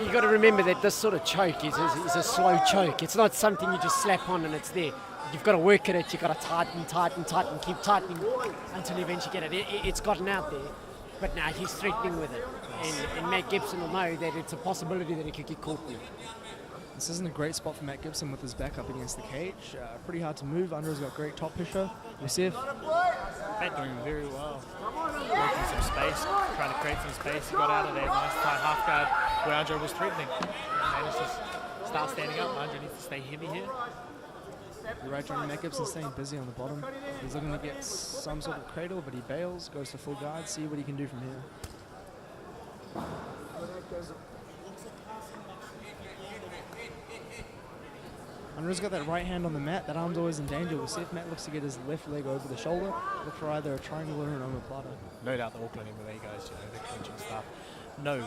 You've got to remember that this sort of choke is a slow choke. It's not something you just slap on and it's there. You've got to work at it. You've got to tighten, keep tightening until you eventually get it. It's gotten out there, but now he's threatening with it. And Matt Gibson will know that it's a possibility that he could get caught with. This isn't a great spot for Matt Gibson with his back up against the cage. Pretty hard to move. Andre's got great top pressure. Yusef. Matt doing very well. Working some space, trying to create some space. He got out of there, nice tight half guard where Andre was threatening. He managed to start standing up. Andre needs to stay heavy here. You're right, Johnny. Matt Gibson staying busy on the bottom. He's looking to get some sort of cradle, but he bails, goes to full guard, see what he can do from here. Andre's got that right hand on the mat. That arm's always in danger. We'll see if Matt looks to get his left leg over the shoulder. Look for either a triangle or an omoplata. No doubt the Auckland MMA guys, the clinching stuff, know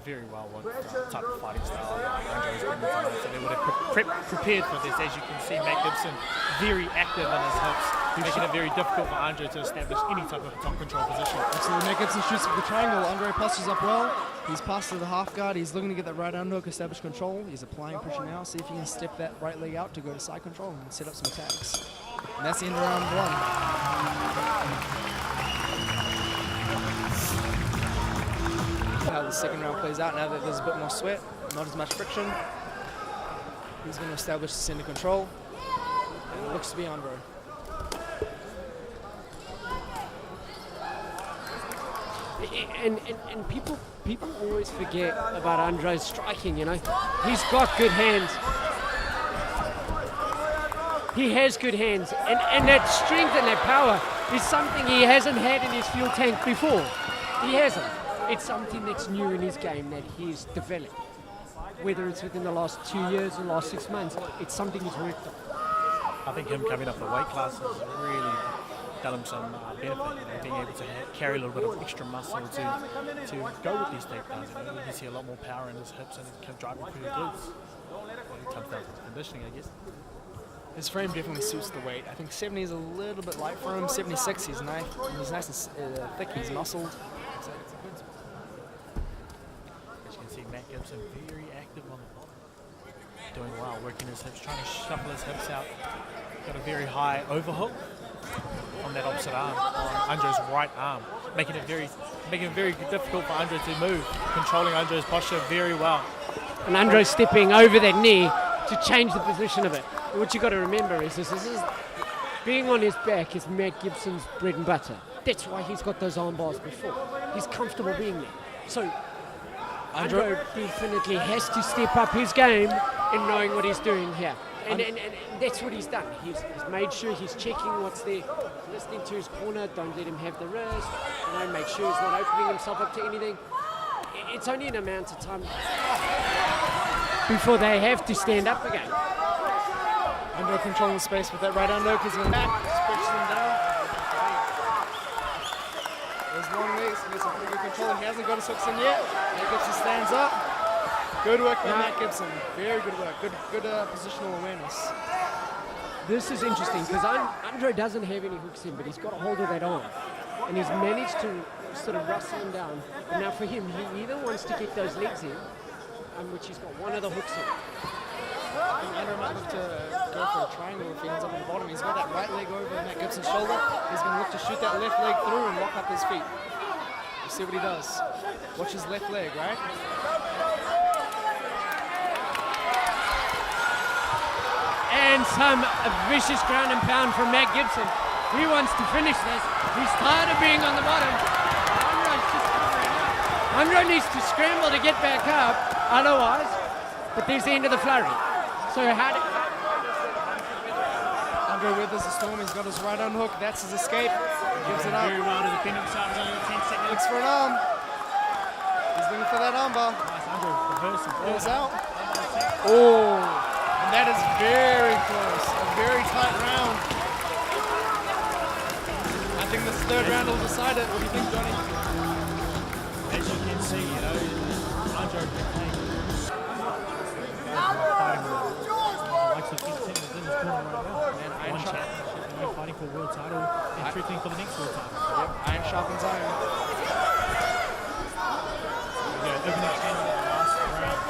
very well what type of fighting style Andre is bringing tonight. So they would have prepared for this. As you can see, Matt Gibson very active in his hips, making it very difficult for Andre to establish any type of top control position. Absolutely. Matt Gibson shoots for the triangle. Andre postures up well. He's passed to the half guard. He's looking to get that right underhook, establish control. He's applying pressure now. See if he can step that right leg out to go to side control and set up some attacks. And that's the end of round 1. How the second round plays out now that there's a bit more sweat, not as much friction. He's going to establish the center control. And it looks to be Andre. And people always forget about Andre's striking, you know. He's got good hands. He has good hands. And that strength and that power is something he hasn't had in his fuel tank before. He hasn't. It's something that's new in his game that he's developed. Whether it's within the last 2 years or the last 6 months, it's something he's worked on. I think him coming up the weight class has really done him some benefit, being able to carry a little bit of extra muscle to go with these takedowns. You can see a lot more power in his hips and he can drive through the glutes. It comes down to conditioning, I guess. His frame definitely suits the weight. I think 70 is a little bit light for him. 76, he's nice and thick, he's muscled. As you can see, Matt Gibson very active on the bottom. Doing well, working his hips, trying to shuffle his hips out. Got a very high overhook on that opposite arm, on Andre's right arm, making it very difficult for Andre to move, controlling Andre's posture very well. And Andre's stepping over that knee to change the position of it. And what you got to remember is this is being on his back is Matt Gibson's bread and butter. That's why he's got those arm bars before. He's comfortable being there. So Andre definitely has to step up his game in knowing what he's doing here. And that's what he's done. He's made sure he's checking what's there, listening to his corner, don't let him have the wrist, make sure he's not opening himself up to anything. It's only an amount of time before they have to stand up again. Under controlling the space with that right underhook. He's going back, stretches him down. Those long legs, he gets some pretty good control. He hasn't got his hooks in yet. Matt Gibson stands up. Good work by Matt Gibson. Very good work. Good positional awareness. This is interesting because Andre doesn't have any hooks in, but he's got a hold of that arm. And he's managed to sort of rustle him down. And now for him, he either wants to get those legs in, which he's got one of the hooks in. Andre might look to go for a triangle if he ends up on the bottom. He's got that right leg over Matt Gibson's shoulder. He's going to look to shoot that left leg through and lock up his feet. We'll see what he does. Watch his left leg, right? And some vicious ground and pound from Matt Gibson. He wants to finish this. He's tired of being on the bottom. Andre needs to scramble to get back up, otherwise, but there's the end of the flurry. So Andre weathers the storm. He's got his right underhook. That's his escape. Gives it up. Very well to the pin side. Only 10 seconds. Looks for an arm. He's looking for that armbar. Nice Andre reversing. Falls out. Oh, and that is very close. A very tight round. I think this third round will decide it. What do you think, Johnny? As you can see, Andre fighting for world title and threatening for the next world title. Yep, iron sharpens iron. Opening exchange in the last round.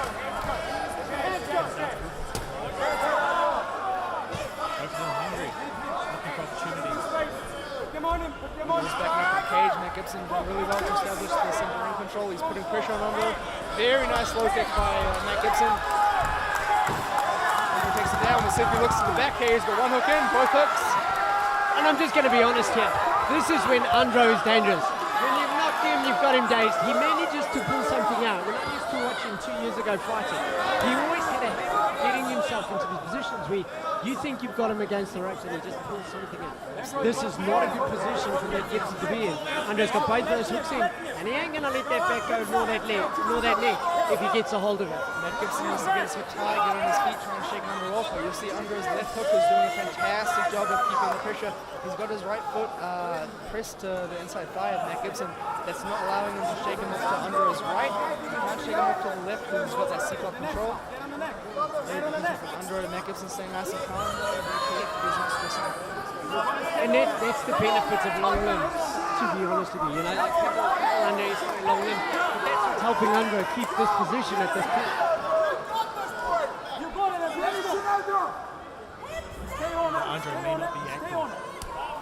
Hopefully hungry, looking for opportunities. He's backing up in the cage. Matt Gibson doing really well to establish the center ring control. He's putting pressure on Andre. Very nice low kick by Matt Gibson. Andre takes it down. We'll see if he looks to the back here. He's got one hook in, both hooks. And I'm just going to be honest here. This is when Andre is dangerous. When you've knocked him, you've got him dazed. He manages to pull something out. When I used to watch him 2 years ago fighting, he always had a habit of getting himself into these positions where you think you've got him against the ropes and he just pulls something out. This is not a good position for Matt Gibson to be in. Andre's got both those hooks in, and he ain't going to let that back go nor that leg if he gets a hold of it. Matt Gibson needs to get his hips high, get on his feet, try and shake Andre off. But you'll see Andre's left hook is doing a fantastic job of keeping the pressure. He's got his right foot pressed to the inside thigh of Matt Gibson. That's not allowing him to shake him off to Andre's right. He can't shake him off to the left because he's got that C-block control. Andre, Matt Gibson staying nice and calm. He's not stressing. And that's the benefits of long limbs, to be honest with you. Like people underestimate long limbs, but that's what's helping Andre keep this position at this point. Andre may not be active.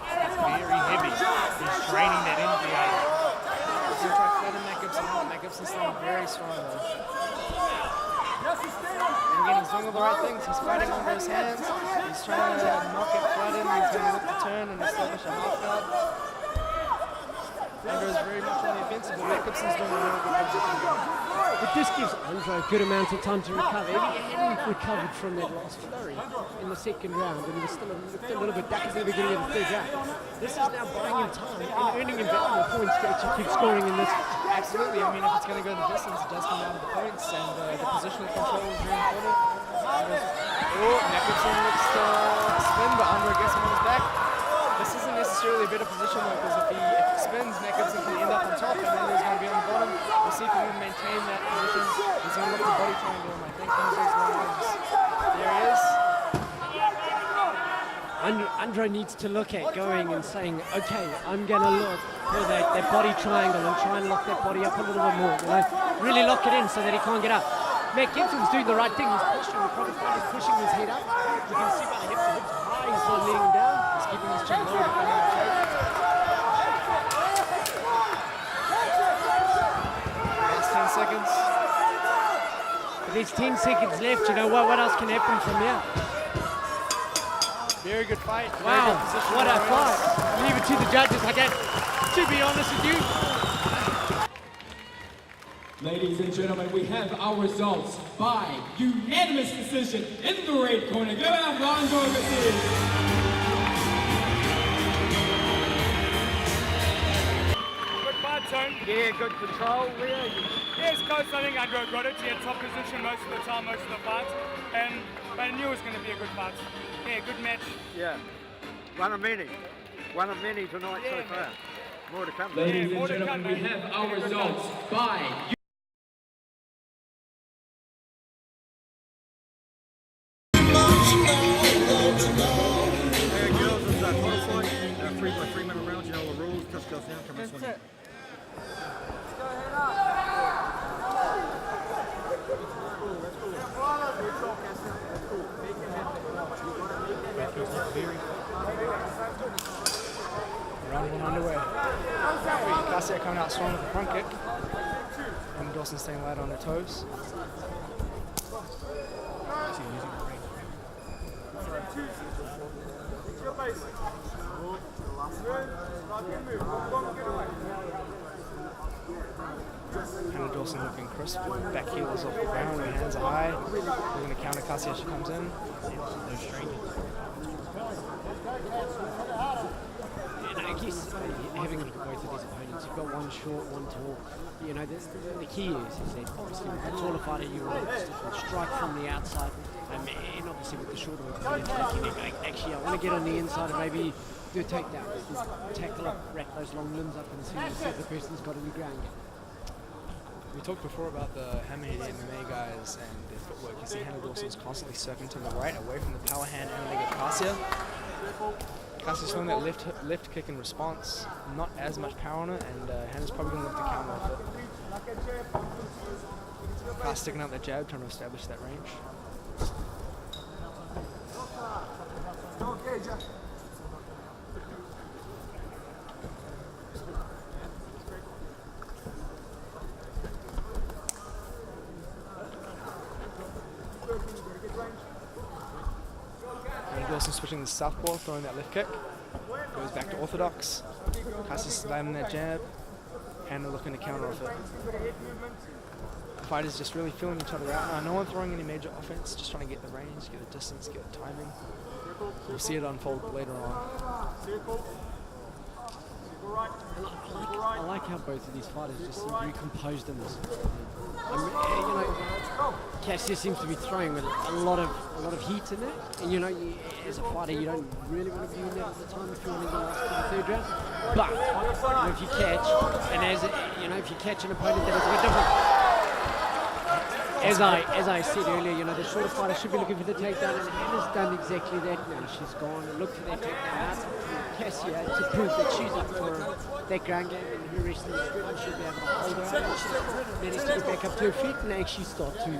It's very heavy. He's draining that energy out. He's going to try to flatten Matt Gibson out. Matt Gibson's staying very strong though. And again, he's doing all the right things. He's fighting under his hands. He's trying to knock it flat in. He's going to look to turn and establish a half guard. Andre's very much on the offensive, but Matt Gibson's doing a really good job. But this gives Andre a good amount of time to recover. If he hadn't recovered from that last flurry in the second round, and he was still a little bit ducky at the beginning of the third round, this is now buying him time and earning him valuable points to actually keep scoring in this. Absolutely. I mean, if it's going to go the distance, it does come down to the points, and the positional control is very important. Matt Gibson looks to spin, but Andre gets him on his back. This isn't necessarily a better position though, because if he spins, Matt Gibson can end up on top, and Andre's going to be on the bottom. We'll see if he can maintain that position. He's going to look to body triangle him, I think. There he is. Andre needs to look at going and saying, okay, I'm going to look for that body triangle and try and lock that body up a little bit more. Really lock it in so that he can't get up. Matt Gibson's doing the right thing. He's pushing, he's pushing his head up. You can see by the hips high. He's not leaning down. He's keeping his chin low. Last 10 seconds. But there's 10 seconds left. You know what else can happen from here? Very good fight. Wow, what a fight. Leave it to the judges, I guess. To be honest with you. Ladies and gentlemen, we have our results by unanimous decision in the red corner. Give it up, Andre overseas. Good fight, Tone. Yeah, good control there. Yeah, it's close. I think Andrew got it. He had top position most of the time, most of the fight. But I knew it was going to be a good fight. Yeah, good match. Yeah. One of many. One of many tonight so far. More to come. Ladies and gentlemen, we have our results by Yeah, girls, it's a title fight. 3 by 3 minute rounds. You know the rules. Just goes down. Come and swing. Round one underway. Garcia coming out strong with the front kick. And Dawson staying light on her toes. Hannah Dawson looking crisp, back heels off the ground, her hands are high. We're going to counter Cassie as she comes in. And I guess having a look at both of these opponents, you've got one short, one tall. You know, the key is that obviously with the taller fighter, you want to strike from the outside. And obviously with the shorter opponent, actually I want to get on the inside and maybe do a takedown. Tackle up, wrap those long limbs up and see if the person's got any ground. We talked before about the hammerhead MMA guys and their footwork. You see Hannah Dawson's constantly circling to the right, away from the power hand and leg of Cassia. Cassia's throwing that left kick in response. Not as much power on it, and Hannah's probably going to look to counter off it. Cassia sticking out that jab, trying to establish that range. Dawson switching the southpaw, throwing that left kick. Goes back to orthodox. Cassie slamming that jab. Hannah looking to counter off it. The fighters just really feeling each other out now. No one throwing any major offense, just trying to get the range, get the distance, get the timing. We'll see it unfold later on. I like how both of these fighters just seem very composed in this. You know, Cassia seems to be throwing with a lot of heat in it, and you know, as a fighter, you don't really want to be in there all the time if you want to get last to the third round. But you know, if you catch, and if you catch an opponent that is a bit different. As I said earlier, you know, the shorter fighter should be looking for the takedown, and Hannah's done exactly that now. She's gone and looked for that takedown out to Cassia to prove that she's up for that ground game, and her wrestling is good and she'll be able to hold her out. She managed to get back up to her feet and actually start to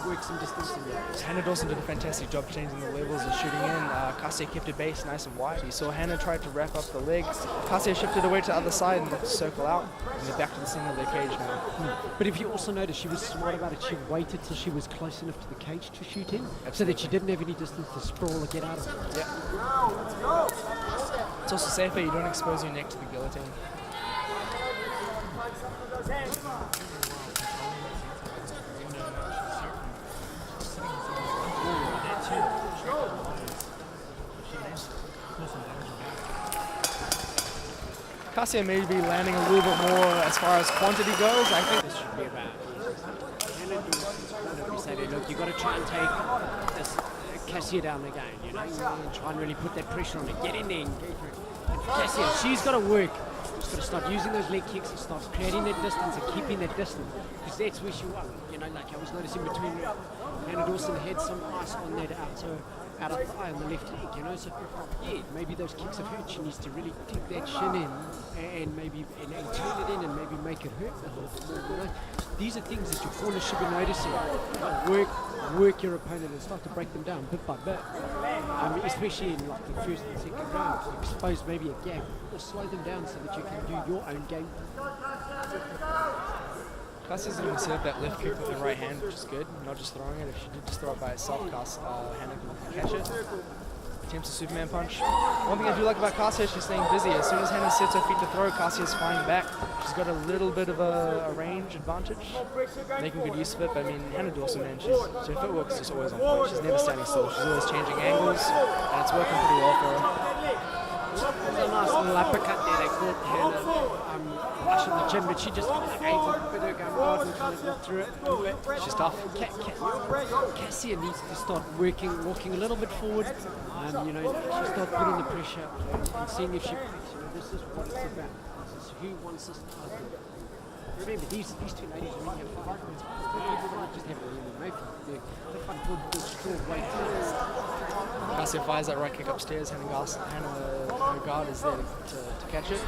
work some distance in there. Hannah Dawson did a fantastic job changing the levels and shooting in. Cassia kept her base nice and wide. You saw Hannah try to wrap up the legs. Cassia shifted away to the other side and circle out, and they're back to the center of their cage now. But if you also notice, she was smart about it. She waited till she was close enough to the cage to shoot in, so that she didn't have any distance to sprawl or get out of it. Yeah. It's also safer, you don't expose your neck to the guillotine. Cassia may be landing a little bit more as far as quantity goes. I think this should be about. Look, you've got to try and take this Cassia down again, you know, and try and really put that pressure on her. Get in there, engage her. And for Cassia, she's got to work. She's got to start using those leg kicks and start creating that distance and keeping that distance, because that's where she won. You know, like I was noticing between Hannah Dawson had some ice on that outer thigh on the left leg, you know, so yeah, maybe those kicks have hurt. She needs to really kick that shin in and maybe and turn it in and maybe make it hurt a little bit more, you know. These are things that your corner should be noticing. Work your opponent and start to break them down bit by bit. Especially in like the first and second round, expose maybe a gap or slow them down so that you can do your own game. Cassia's going to set up that left kick with her right hand, which is good, not just throwing it. If she did just throw it by itself, Hannah can catch it. Attempts a Superman punch. One thing I do like about Cassia is she's staying busy. As soon as Hannah sets her feet to throw, Cassia's flying back. She's got a little bit of a range advantage, making good use of it. But I mean, Hannah Dawson, man, her footwork is just always on point. She's never standing still. She's always changing angles, and it's working pretty well for her. a nice little uppercut there. They caught Hannah flush in the chin, but she just aids a bit of guard and kind of got through it. She's tough. Cassia needs to start walking a little bit forward. You know, she start putting the pressure and seeing if she breaks. You know, this is what it's about. This is who wants this to happen. Remember, these two ladies are in here for arguments. People don't just have a really knife. They find good strong weight. Cassia fires that right kick upstairs. Hannah guard is there to catch it.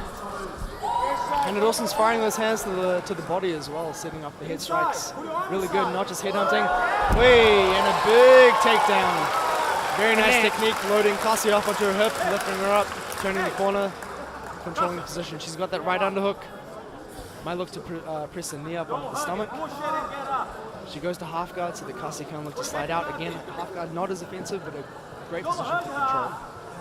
Hannah Dawson's firing those hands to the body as well, setting up the head strikes. Really good, not just head hunting. And a big takedown. Very nice technique, loading Cassia up onto her hip, lifting her up, turning the corner, controlling the position. She's got that right underhook. Might look to press the knee up onto the stomach. She goes to half guard, so the Cassia can look to slide out. Again, half guard not as offensive, but a great position for control.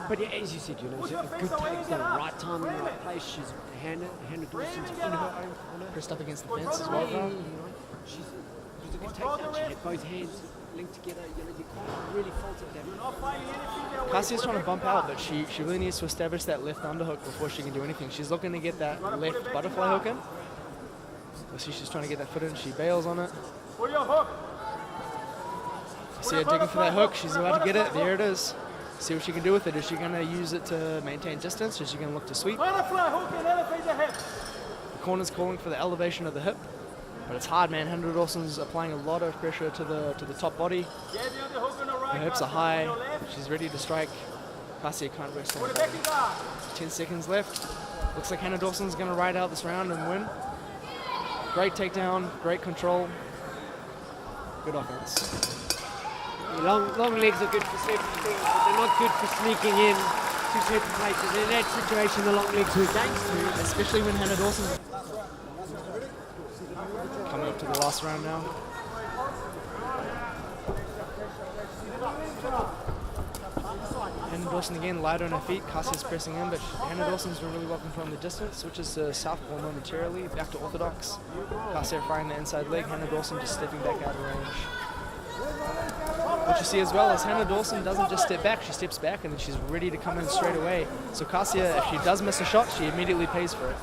But yeah, as you said, you know, it's a good takedown, right time, right place. She's Hannah Dawson's in her own corner. Pressed up against the fence as well. You know, she's a good takedown. She had both hands linked together. You know, you can't really fault it that. Cassia's trying to bump out, but she really needs to establish that left underhook before she can do anything. She's looking to get that left butterfly hook in. See, she's trying to get that foot in. She bails on it. See her digging for that hook. She's about to get it. There it is. See what she can do with it. Is she going to use it to maintain distance, or is she going to look to sweep? The corner's calling for the elevation of the hip, but it's hard, man. Hannah Dawson's applying a lot of pressure to the top body. Her hips are high. She's ready to strike. Cassia can't rest on it. 10 seconds left. Looks like Hannah Dawson's going to ride out this round and win. Great takedown, great control, good offense. Long legs are good for certain things, but they're not good for sneaking in to certain places. In that situation, the long legs were against her. Especially when Hannah Dawson coming up to the last round now. Hannah Dawson again light on her feet. Cassia's pressing in, but Hannah Dawson's doing really well controlling the distance. Switches to southpaw momentarily, back to orthodox. Cassia firing the inside leg. Hannah Dawson just stepping back out of range. What you see as well is Hannah Dawson doesn't just step back, she steps back and then she's ready to come in straight away. So Cassia, if she does miss a shot, she immediately pays for it.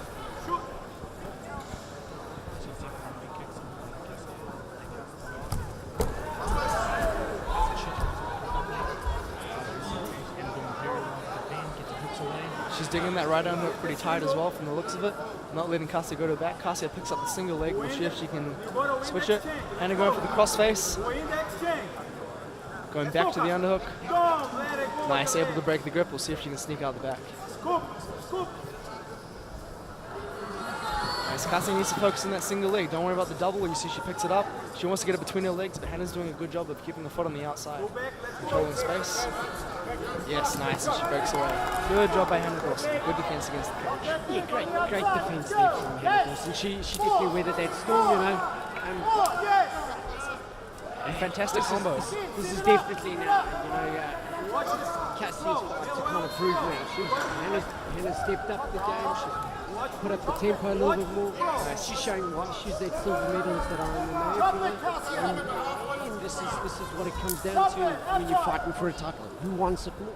She's digging that right underhook pretty tight as well from the looks of it. Not letting Cassia go to the back. Cassia picks up the single leg. We'll see if she can switch it. Hannah going for the crossface. Going back to the underhook. Nice, able to break the grip. We'll see if she can sneak out the back. Nice, Cassia needs to focus on that single leg. Don't worry about the double. You see she picks it up. She wants to get it between her legs, but Hannah's doing a good job of keeping the foot on the outside. Controlling space. Yes, nice, and she breaks away. Good job by Hannah Dawson. Good defense against the cage. Yeah, great defense there from Hannah Dawson. She definitely weathered that storm, you know. A fantastic combo. This is definitely now, you know, Cassie's fight to kind of prove where Hannah stepped up the game. She put up the tempo a little bit more. She's showing why she's that silver medalist that I am. And this is what it comes down to when you're fighting for a title. Who wants it more?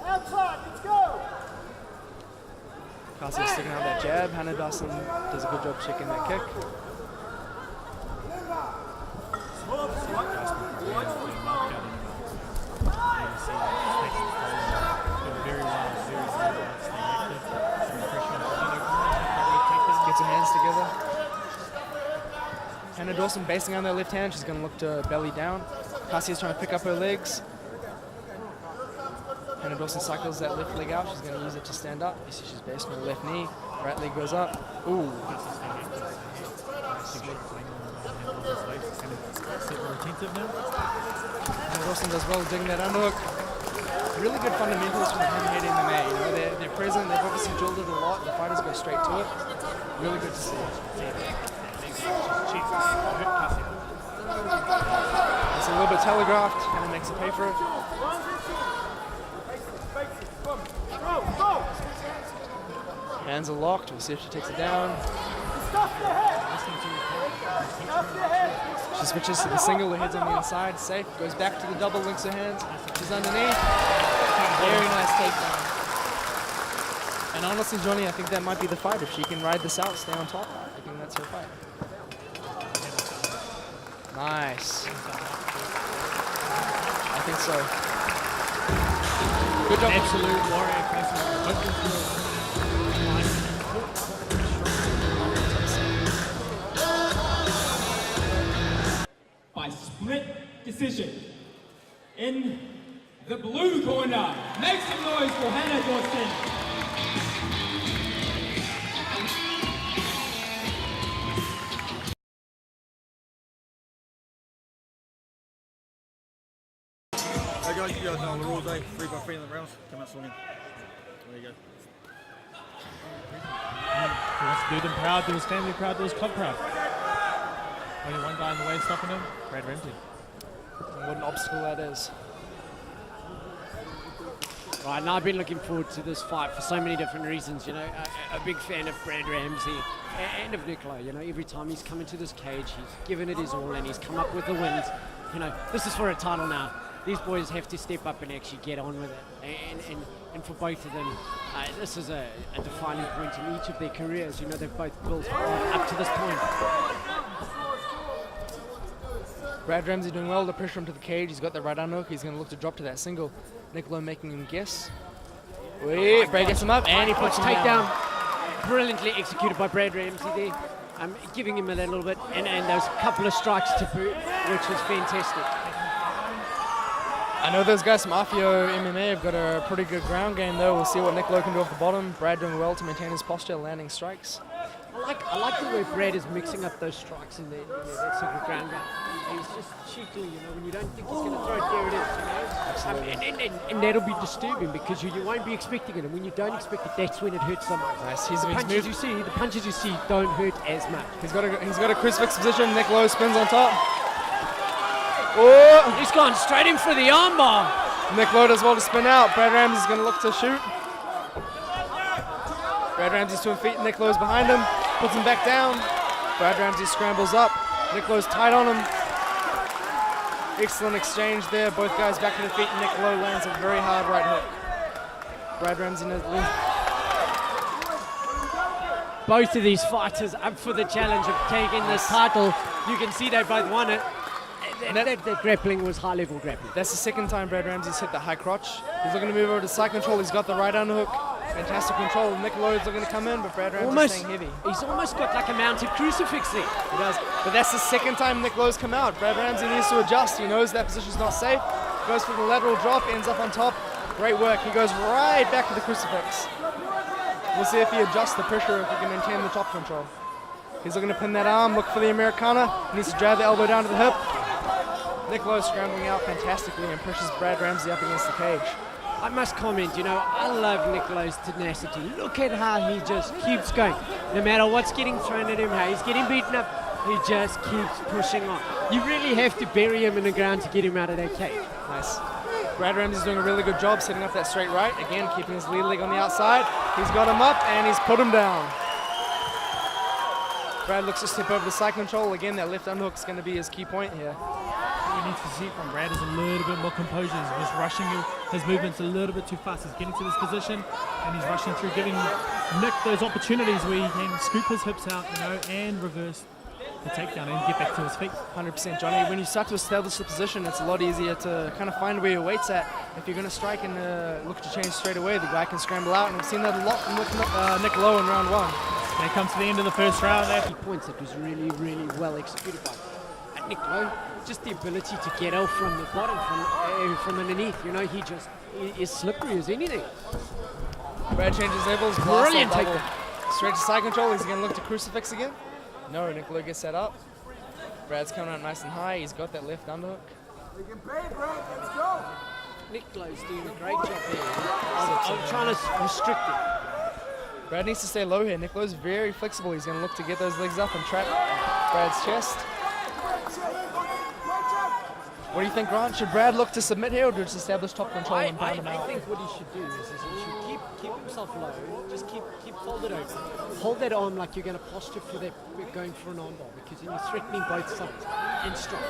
Outside, let's go! Cassia sticking out that jab. Hannah Dawson does a good job checking that kick. Gets her hands together. Hannah Dawson basing on that left hand. She's going to look to belly down. Cassia's trying to pick up her legs. Hannah Dawson cycles that left leg out. She's going to use it to stand up. You see she's based on her left knee. Right leg goes up. Ooh. Hannah Dawson does well digging that underhook. Really good fundamentals from the handmade MMA. You know, they're present. They've obviously drilled it a lot. The fighters go straight to it. Really good to see. It's a little bit telegraphed. Hannah makes it pay for it. Hands are locked. We'll see if she takes it down. She switches to the single. The head's on the inside. Safe. Goes back to the double. Links her hands. She's underneath. Very nice takedown. And honestly, Johnny, I think that might be the fight. If she can ride this out, stay on top, I think that's her fight. Nice. I think so. Good job. Absolute warrior. By split decision. In the blue corner, make some noise for Hannah Dawson. Hey guys, you guys know the rules, eh? 3 by 3 in the rounds. Come out swinging. There you go. He wants to do them proud, do his family proud, do his club proud. Only one guy in the way stopping him, Brad Ramsey. What an obstacle that is. Right, and I've been looking forward to this fight for so many different reasons. You know, a big fan of Brad Ramsey and of Nicola. You know, every time he's come into this cage, he's given it his all and he's come up with the wins. You know, this is for a title now. These boys have to step up and actually get on with it. And for both of them, this is a defining point in each of their careers. You know, they've both built up to this point. Brad Ramsey doing well to pressure him to the cage. He's got the right underhook. He's going to look to drop to that single. Nicola making him guess. Wait, Brad gets him up and he puts him down. Brilliantly executed by Brad Ramsey there. Giving him a little bit and those couple of strikes to boot, which was fantastic. I know those guys from Mafio MMA have got a pretty good ground game though. We'll see what Nicola can do off the bottom. Brad doing well to maintain his posture, landing strikes. I like the way Brad is mixing up those strikes in that sort of ground game. He's just cheekily, you know, when you don't think he's going to throw it, there it is, you know. And that'll be disturbing because you won't be expecting it, and when you don't expect it, that's when it hurts so much. Nice. The punches you see don't hurt as much. He's got a crucifix position. Nicola spins on top. Oh! He's gone straight in for the armbar. Nicola does well to spin out. Brad Ramsey's going to look to shoot. Brad Ramsey's to his feet. Nicola's behind him. Puts him back down. Brad Ramsey scrambles up. Nicola's tight on him. Excellent exchange there. Both guys back to the feet. Nicola lands a very hard right hook. Brad Ramsey knows both of these fighters up for the challenge of taking this title. You can see they both won it. That grappling was high-level grappling. That's the second time Brad Ramsey's hit the high crotch. He's looking to move over to side control. He's got the right underhook. Fantastic control. Nicola's looking to come in, but Brad Ramsey's staying heavy. He's almost got like a mounted crucifix there. He does. But that's the second time Nicola's come out. Brad Ramsey needs to adjust. He knows that position's not safe. Goes for the lateral drop, ends up on top. Great work. He goes right back to the crucifix. We'll see if he adjusts the pressure, if he can maintain the top control. He's looking to pin that arm, look for the Americana. He needs to drive the elbow down to the hip. Nicola scrambling out fantastically and pushes Brad Ramsey up against the cage. I must comment, you know, I love Nicola's tenacity. Look at how he just keeps going. No matter what's getting thrown at him, how he's getting beaten up, he just keeps pushing on. You really have to bury him in the ground to get him out of that cage. Nice. Brad Ramsey's doing a really good job setting up that straight right. Again, keeping his lead leg on the outside. He's got him up and he's put him down. Brad looks to step over the side control. Again, that left underhook is going to be his key point here. What we need to see from Brad is a little bit more composure. He's just rushing his movements a little bit too fast. He's getting to this position and he's rushing through, giving Nick those opportunities where he can scoop his hips out, you know, and reverse the takedown and get back to his feet. 100%, Johnny. When you start to establish the position, it's a lot easier to kind of find where your weight's at. If you're going to strike and look to change straight away, the guy can scramble out, and we've seen that a lot with Nick Lowe in round one. And it comes to the end of the first round. Key points that was really, really well executed by Nick Lowe. Just the ability to get out from the bottom, from underneath. You know, he just is slippery as anything. Brad changes levels. Brilliant takedown. Straight to side control. He's going to look to crucifix again. No, Nick Lowe gets set up. Brad's coming out nice and high. He's got that left underhook. Nick Lowe's doing a great job here. I'm trying to restrict it. Brad needs to stay low here. Nick Lowe's very flexible. He's going to look to get those legs up and trap Brad's chest. What do you think, Grant? Should Brad look to submit here or just establish top control and pound him out? I think what he should do is he should keep himself low, just keep folded over. Hold that arm like you're going to posture for that, going for an armbar, because then you're threatening both sides and strike.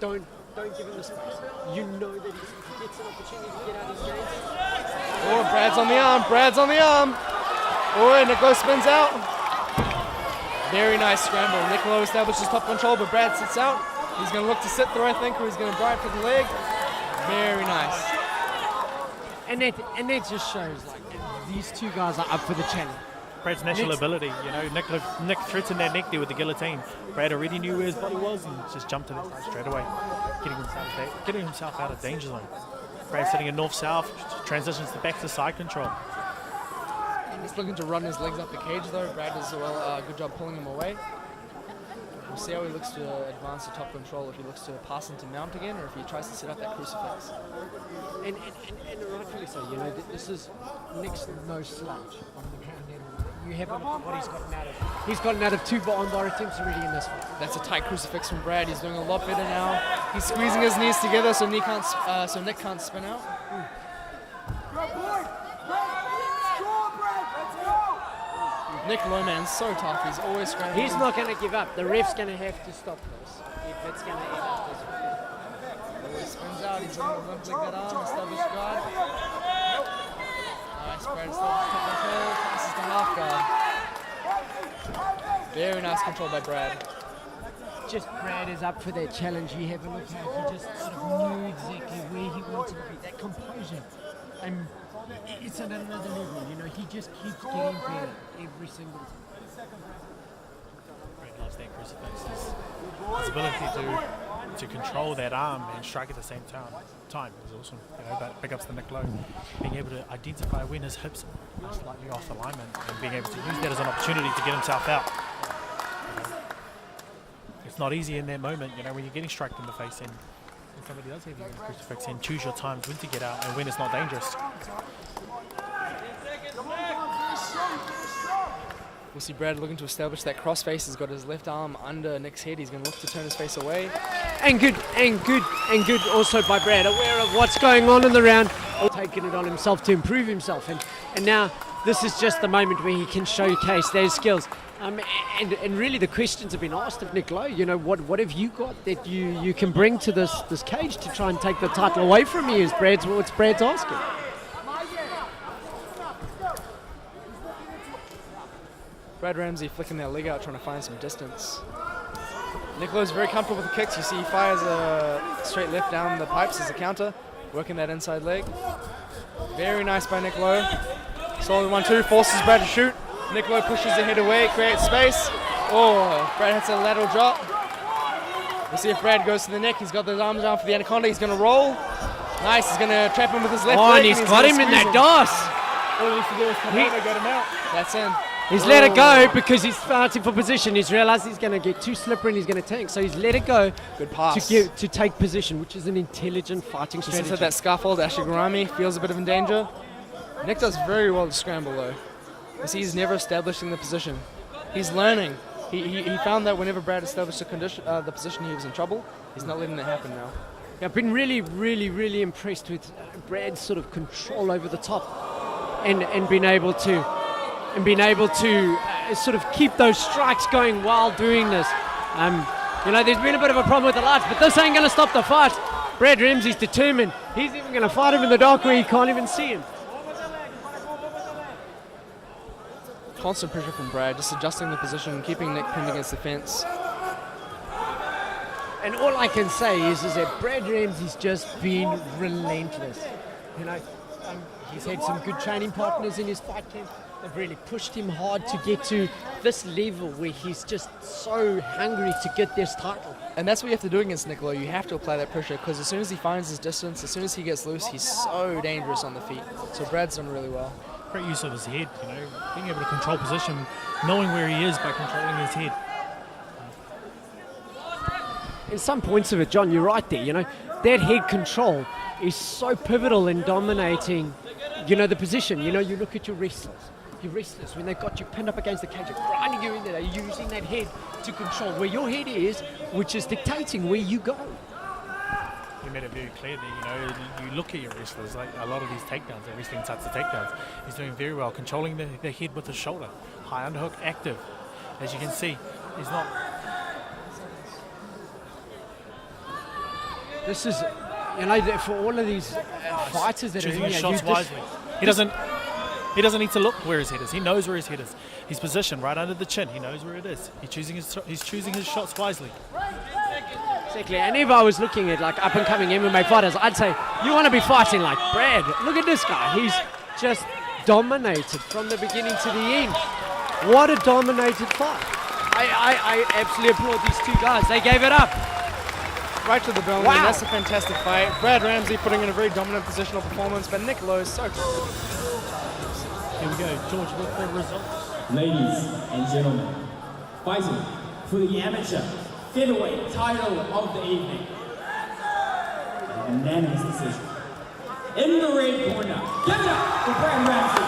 Don't give him the space. You know that if he gets an opportunity to get out of his game, Oh, Brad's on the arm. Brad's on the arm. Oh, and Niccolo spins out. Very nice scramble. Niccolo establishes top control, but Brad sits out. He's going to look to sit through, I think, or he's going to drive for the leg. Very nice. And that just shows like these two guys are up for the challenge. Brad's natural ability, you know, Nick threatened that neck there with the guillotine. Brad already knew where his body was and just jumped to that side straight away, getting himself out of danger zone. Brad sitting in north-south, transitions back to side control. He's looking to run his legs up the cage though. Brad does a good job pulling him away. We'll see how he looks to advance to top control, if he looks to pass into mount again, or if he tries to set up that crucifix. And rightfully so, you know, this is Nick's no slouch on the ground. You have a look at what he's gotten out of. He's gotten out of 2 armbar attempts already in this fight. That's a tight crucifix from Brad. He's doing a lot better now. He's squeezing his knees together so Nick can't spin out. Nick Lowman's so tough. He's always scrambling. He's not going to give up. The ref's going to have to stop this if it's going to end up this way. He spins out. He's going to limp like that arm. Established guard. Nice, Brad established top control. Passes to half guard. Very nice control by Brad. Just Brad is up for that challenge. You have a look how he just sort of knew exactly where he wanted to be. That composure. And it's at another level, you know, he just keeps getting better every single time. Brad loves that crucifix. His ability to control that arm and strike at the same time is awesome. You know, that pickups the Nick Low. Being able to identify when his hips are slightly off alignment and being able to use that as an opportunity to get himself out. It's not easy in that moment, you know, when you're getting struck in the face and somebody does have you in a crucifix, and choose your times when to get out and when it's not dangerous. We'll see Brad looking to establish that cross face. He's got his left arm under Nick's head. He's going to look to turn his face away. And good also by Brad, aware of what's going on in the round, taking it on himself to improve himself. And now this is just the moment where he can showcase those skills. And really the questions have been asked of Nick Lowe, you know, what have you got that you can bring to this cage to try and take the title away from you, is what's Brad's asking. Brad Ramsey flicking that leg out, trying to find some distance. Nick Lowe's very comfortable with the kicks. You see he fires a straight left down the pipes as a counter, working that inside leg. Very nice by Nick Lowe. Solid 1-2, forces Brad to shoot. Nick Lowe pushes the head away, creates space. Oh, Brad hits a lateral drop. We'll see if Brad goes to the neck. He's got those arms down for the anaconda. He's going to roll. Nice, he's going to trap him with his left leg. And he's got him in that DOS. All he needs to do is come out and get him out. That's in. He's let it go because he's fighting for position. He's realised he's going to get too slippery and he's going to tank. So he's let it go. Good pass. To take position, which is an intelligent fighting strategy. Just had that scaffold. Ashigurami feels a bit of in danger. Nick does very well to scramble though. You see, he's never establishing the position. He's learning. He found that whenever Brad established the position, he was in trouble. He's not letting that happen now. Yeah, I've been really impressed with Brad's sort of control over the top, and being able to sort of keep those strikes going while doing this. You know, there's been a bit of a problem with the lights, but this ain't going to stop the fight. Brad Ramsey's determined. He's even going to fight him in the dark where he can't even see him. Constant pressure from Brad, just adjusting the position, keeping Nick pinned against the fence. And all I can say is that Brad Ramsey's just been relentless. You know, he's had some good training partners in his fight camp. They've really pushed him hard to get to this level where he's just so hungry to get this title. And that's what you have to do against Nick Lowe. You have to apply that pressure because as soon as he finds his distance, as soon as he gets loose, he's so dangerous on the feet. So Brad's done really well. Great use of his head, you know, being able to control position, knowing where he is by controlling his head. In some points of it, John, you're right there, you know, that head control is so pivotal in dominating, you know, the position. You know, you look at your wrestlers, when they've got you pinned up against the cage, they're grinding you in there, they're using that head to control where your head is, which is dictating where you go. He made it very clear that, you know, you look at your wrestlers, like a lot of these takedowns, they're wrestling types of takedowns. He's doing very well, controlling the head with the shoulder. High underhook, active. As you can see, he's not... This is, you know, for all of these fighters that are in here, shots wisely. He doesn't need to look where his head is. He knows where his head is. His position right under the chin. He knows where it is. He's choosing his shots wisely. Exactly. And if I was looking at like up and coming MMA fighters, I'd say you want to be fighting like Brad. Look at this guy. He's just dominated from the beginning to the end. What a dominated fight. I absolutely applaud these two guys. They gave it up. Right to the bell. Wow. That's a fantastic fight. Brad Ramsey putting in a very dominant positional performance, but Nick Lowe is so close. Here we go. George with the results. Ladies and gentlemen, fighting for the amateur featherweight title of the evening. A unanimous decision. In the red corner, give it up for Brad Ramsey.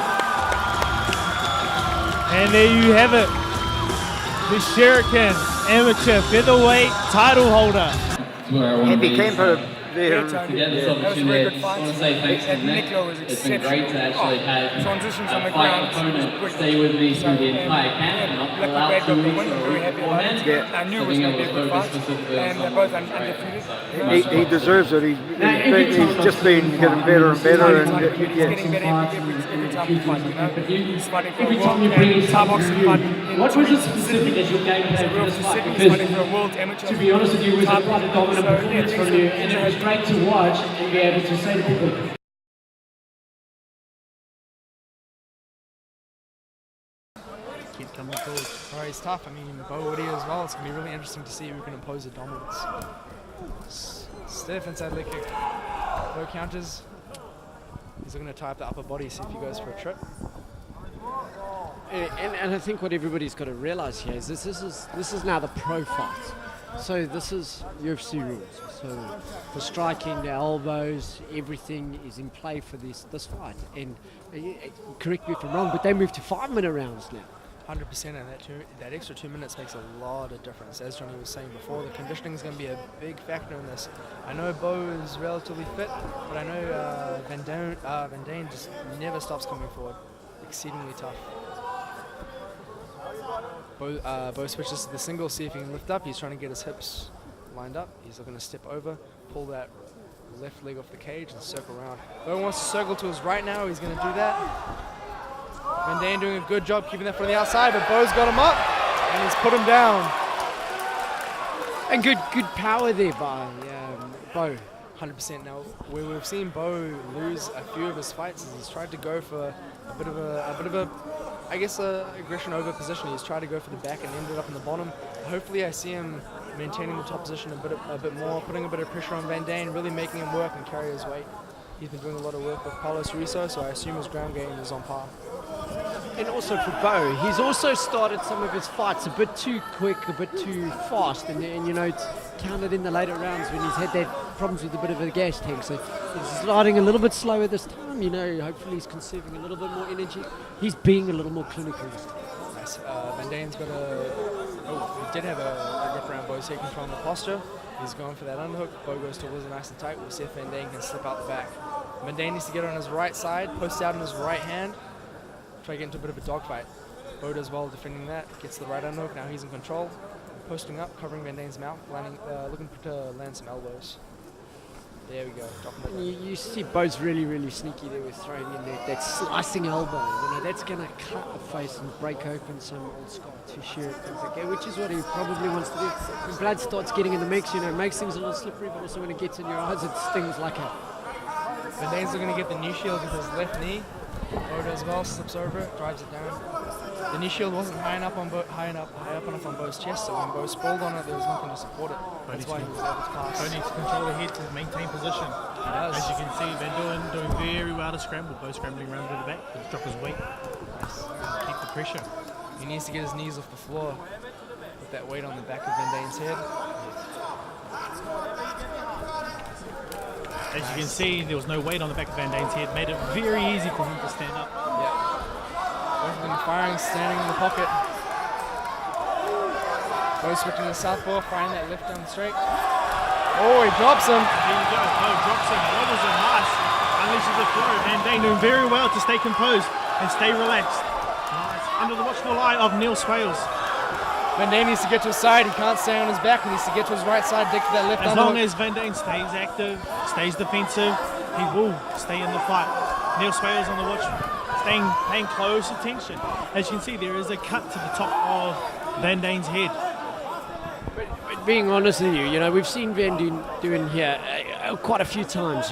And there you have it. The Shuriken Amateur Featherweight title holder. If he came for Yeah, that was a very good fight. And Nicola was exceptional. Transitions on the ground. Stay with me through the entire camp. Lucky Brad got the win. Very happy about it. I knew it was going to be a good fight. And they're both undefeated. He deserves it. He's just been getting better and better. And He's getting better every time he fights, you know. He's fighting for a world and Thai boxing fight in what was it specific as your game plan for this fight? He's fighting for a world amateur. To be honest with you, it was quite a dominant performance from you, and it was great to watch and be able to say to people. Keep coming forward. All right, he's tough. I mean, Bo Woody as well. It's going to be really interesting to see who can impose the dominance. Stiff inside leg kick. Bo counters. He's looking to tie up the upper body, see if he goes for a trip. And I think what everybody's got to realize here is this is now the pro fight. So this is UFC rules. So the striking, the elbows, everything is in play for this fight. And correct me if I'm wrong, but they moved to 5-minute rounds now. 100%, and that extra 2 minutes makes a lot of difference. As Johnny was saying before, the conditioning is going to be a big factor in this. I know Bo is relatively fit, but I know Van Dane just never stops coming forward. Exceedingly tough. Bo switches to the single, see if he can lift up. He's trying to get his hips lined up. He's looking to step over, pull that left leg off the cage and circle around. Bo wants to circle to his right now. He's going to do that. Van Dane doing a good job keeping that from the outside, but Bo's got him up and he's put him down. And good power there by Bo. 100%. Now, where we've seen Bo lose a few of his fights is he's tried to go for a bit of a I guess aggression over position. He's tried to go for the back and ended up in the bottom. Hopefully I see him maintaining the top position a bit more, putting a bit of pressure on Van Dane, really making him work and carry his weight. He's been doing a lot of work with Carlos Rizzo, so I assume his ground game is on par. And also for Bo, he's also started some of his fights a bit too quick, a bit too fast, and you know, it's counted in the later rounds when he's had that problems with a bit of a gas tank. So he's starting a little bit slower this time, you know, hopefully he's conserving a little bit more energy. He's being a little more clinical. Nice. Van Dane's got he did have a grip around Bo's head, controlling the posture. He's going for that underhook. Bo goes towards it nice and tight. We'll see if Van Dane can slip out the back. Van Dane needs to get on his right side, post out on his right hand, try to get into a bit of a dogfight. Bo does well defending that, gets the right underhook. Now he's in control, posting up, covering Van Dane's mouth, looking to land some elbows. There we go. You see Bo's really, really sneaky there with throwing in that slicing elbow. You know, that's going to cut the face and break open some old scar tissue and things like that, which is what he probably wants to do. When blood starts getting in the mix, you know, it makes things a little slippery, but also when it gets in your eyes, it stings like a... Van Dane's looking to get the knee shield with his left knee. Bo does well, slips over it, drives it down. The knee shield wasn't high enough enough on Bo's chest, so when Bo sprawled on it, there was nothing to support it. That's why he was able to pass. Bo needs to control the head to maintain position. He does. As you can see, Van Dane doing very well to scramble. Bo scrambling around to the back, to drop his weight. Nice. Keep the pressure. He needs to get his knees off the floor with that weight on the back of Van Dane's head. As you can see, there was no weight on the back of Van Dane's head. Made it very easy for him to stand up. Yeah. Both of them firing, standing in the pocket. Bo switching to southpaw, firing that left down the straight. Oh, he drops him. There you go. Bo drops him. That was a nice. Unleashes the flow. Van Dane doing very well to stay composed and stay relaxed. Nice. Under the watchful eye of Neil Swales. Van Dane needs to get to his side. He can't stay on his back. He needs to get to his right side, dig to that left As long as Van Dane stays active, stays defensive, he will stay in the fight. Neil Swales on the watch, paying close attention. As you can see, there is a cut to the top of Van Dane's head. But being honest with you, we've seen Van doing here quite a few times.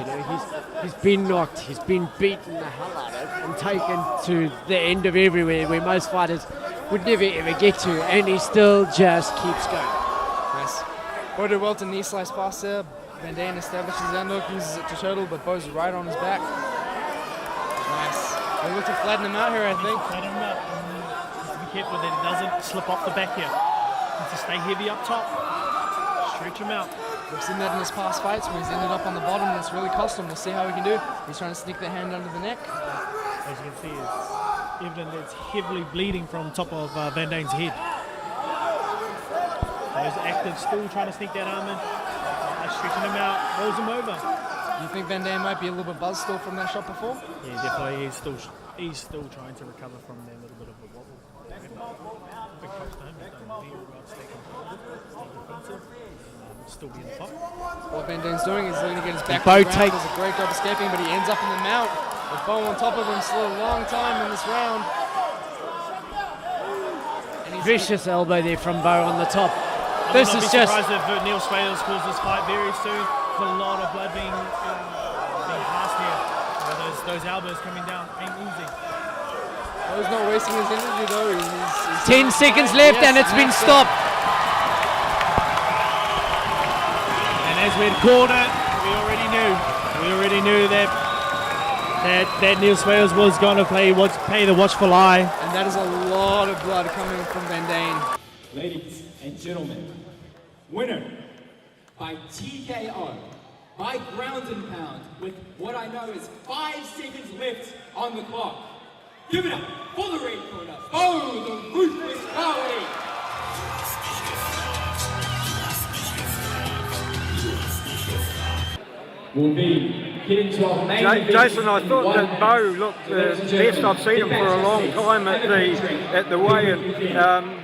He's been knocked, he's been beaten the hell out of, and taken to the end of everywhere where most fighters would never ever get to, and he still just keeps going. Nice. Bo did well to knee slice past there. Van Dane establishes his underhook, uses it to turtle, but Bo's right on his back. Nice. They look to flatten him out here, I think. Flatten him out. Be careful that he doesn't slip off the back here. Needs to stay heavy up top. Stretch him out. We've seen that in his past fights where he's ended up on the bottom and it's really cost him. We'll see how he can do. He's trying to sneak the hand under the neck. As you can see, it's evident that it's heavily bleeding from top of Van Dane's head. Those active still trying to sneak that arm in. Stretching him out, rolls him over. You think Van Dane might be a little bit buzzed still from that shot before? Yeah, definitely. He's still trying to recover from that little bit of a wobble. Big props to him. He's done very well to stay controlled, stay defensive, still be in the fight. What Van Dane's doing is looking to get his back Bo on the ground. Does a great job escaping, but he ends up in the mount. With Bo on top of him still a long time in this round. Vicious elbow there from Bo on the top. This is just. I'm surprised if Neil Swales calls this fight very soon. There's a lot of blood being passed here. Those elbows coming down ain't easy. Bo's not wasting his energy though. He's 10 seconds left, and it's been stopped. And as we had called it, we already knew that Neil Swales was going to pay the watchful eye. And that is a lot of blood coming from Van Dane. Ladies and gentlemen, winner by TKO, by ground and pound, with what I know is 5 seconds left on the clock. Give it up for the red corner, Bo the Ruthless Bowie. Will be getting to our main event. Jason, I thought that Bo looked the best I've seen him for a long time at the weigh-in.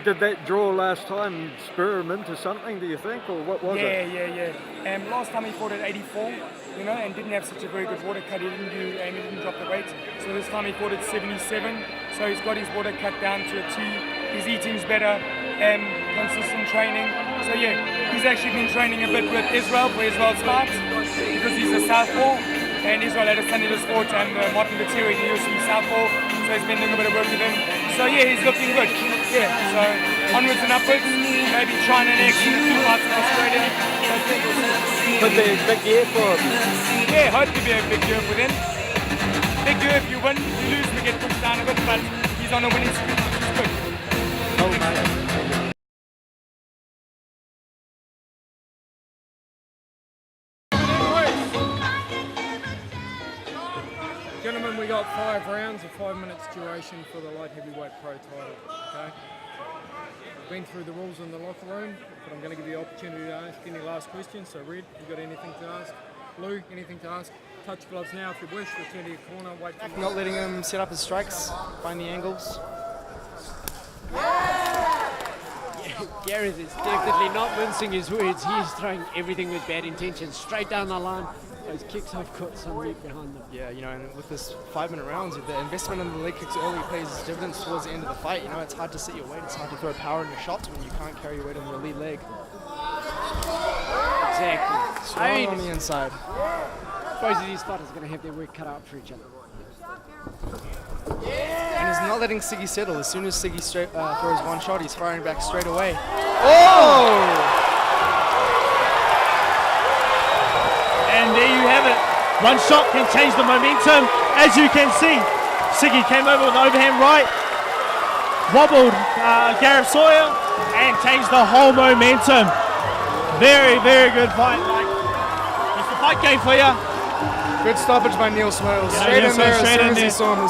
Did that draw last time spur him into something, do you think, or what was it? Yeah. Last time he fought at 84, and didn't have such a very good water cut. He didn't drop the weight. So this time he fought at 77. So he's got his water cut down to a T. His eating's better, consistent training. So he's actually been training a bit with Israel for Israel's fights because he's a southpaw. And Israel had a Sunday sport and Martin Vatiri, the UFC southpaw. So he's been doing a bit of work with him. So he's looking good. So onwards and upwards. Maybe China next, a few fights in Australia. Could be a big year for him. Yeah, hope to be a big year for them. Big year if you win, you lose, we get pushed down a bit, but he's on a winning streak, which is good. Oh, mate. Gentlemen, we got 5 rounds of 5 minutes duration for the light heavyweight pro title. Okay. We've been through the rules in the locker room, but I'm going to give you the opportunity to ask any last questions. So, Red, you got anything to ask? Blue, anything to ask? Touch gloves now if you wish. Return to your corner. Wait for Not letting him set up his strikes, find the angles. Gareth is definitely not mincing his words. He's throwing everything with bad intentions straight down the line. Those kicks have got some meat behind them. Yeah, and with this 5-minute rounds, the investment in the leg kicks early pays dividends towards the end of the fight. It's hard to set your weight. It's hard to throw power in your shots when you can't carry your weight on your lead leg. Exactly. Strong on the inside. Both of these fighters are going to have their work cut out for each other. And he's not letting Siggy settle. As soon as Siggy throws one shot, he's firing back straight away. Oh! And there you have it. One shot can change the momentum. As you can see, Siggy came over with an overhand right, wobbled Gareth Sawyer, and changed the whole momentum. Very, very good fight. It's the fight game for you. Good stoppage by Neil Swales. Straight in there as soon as he saw him.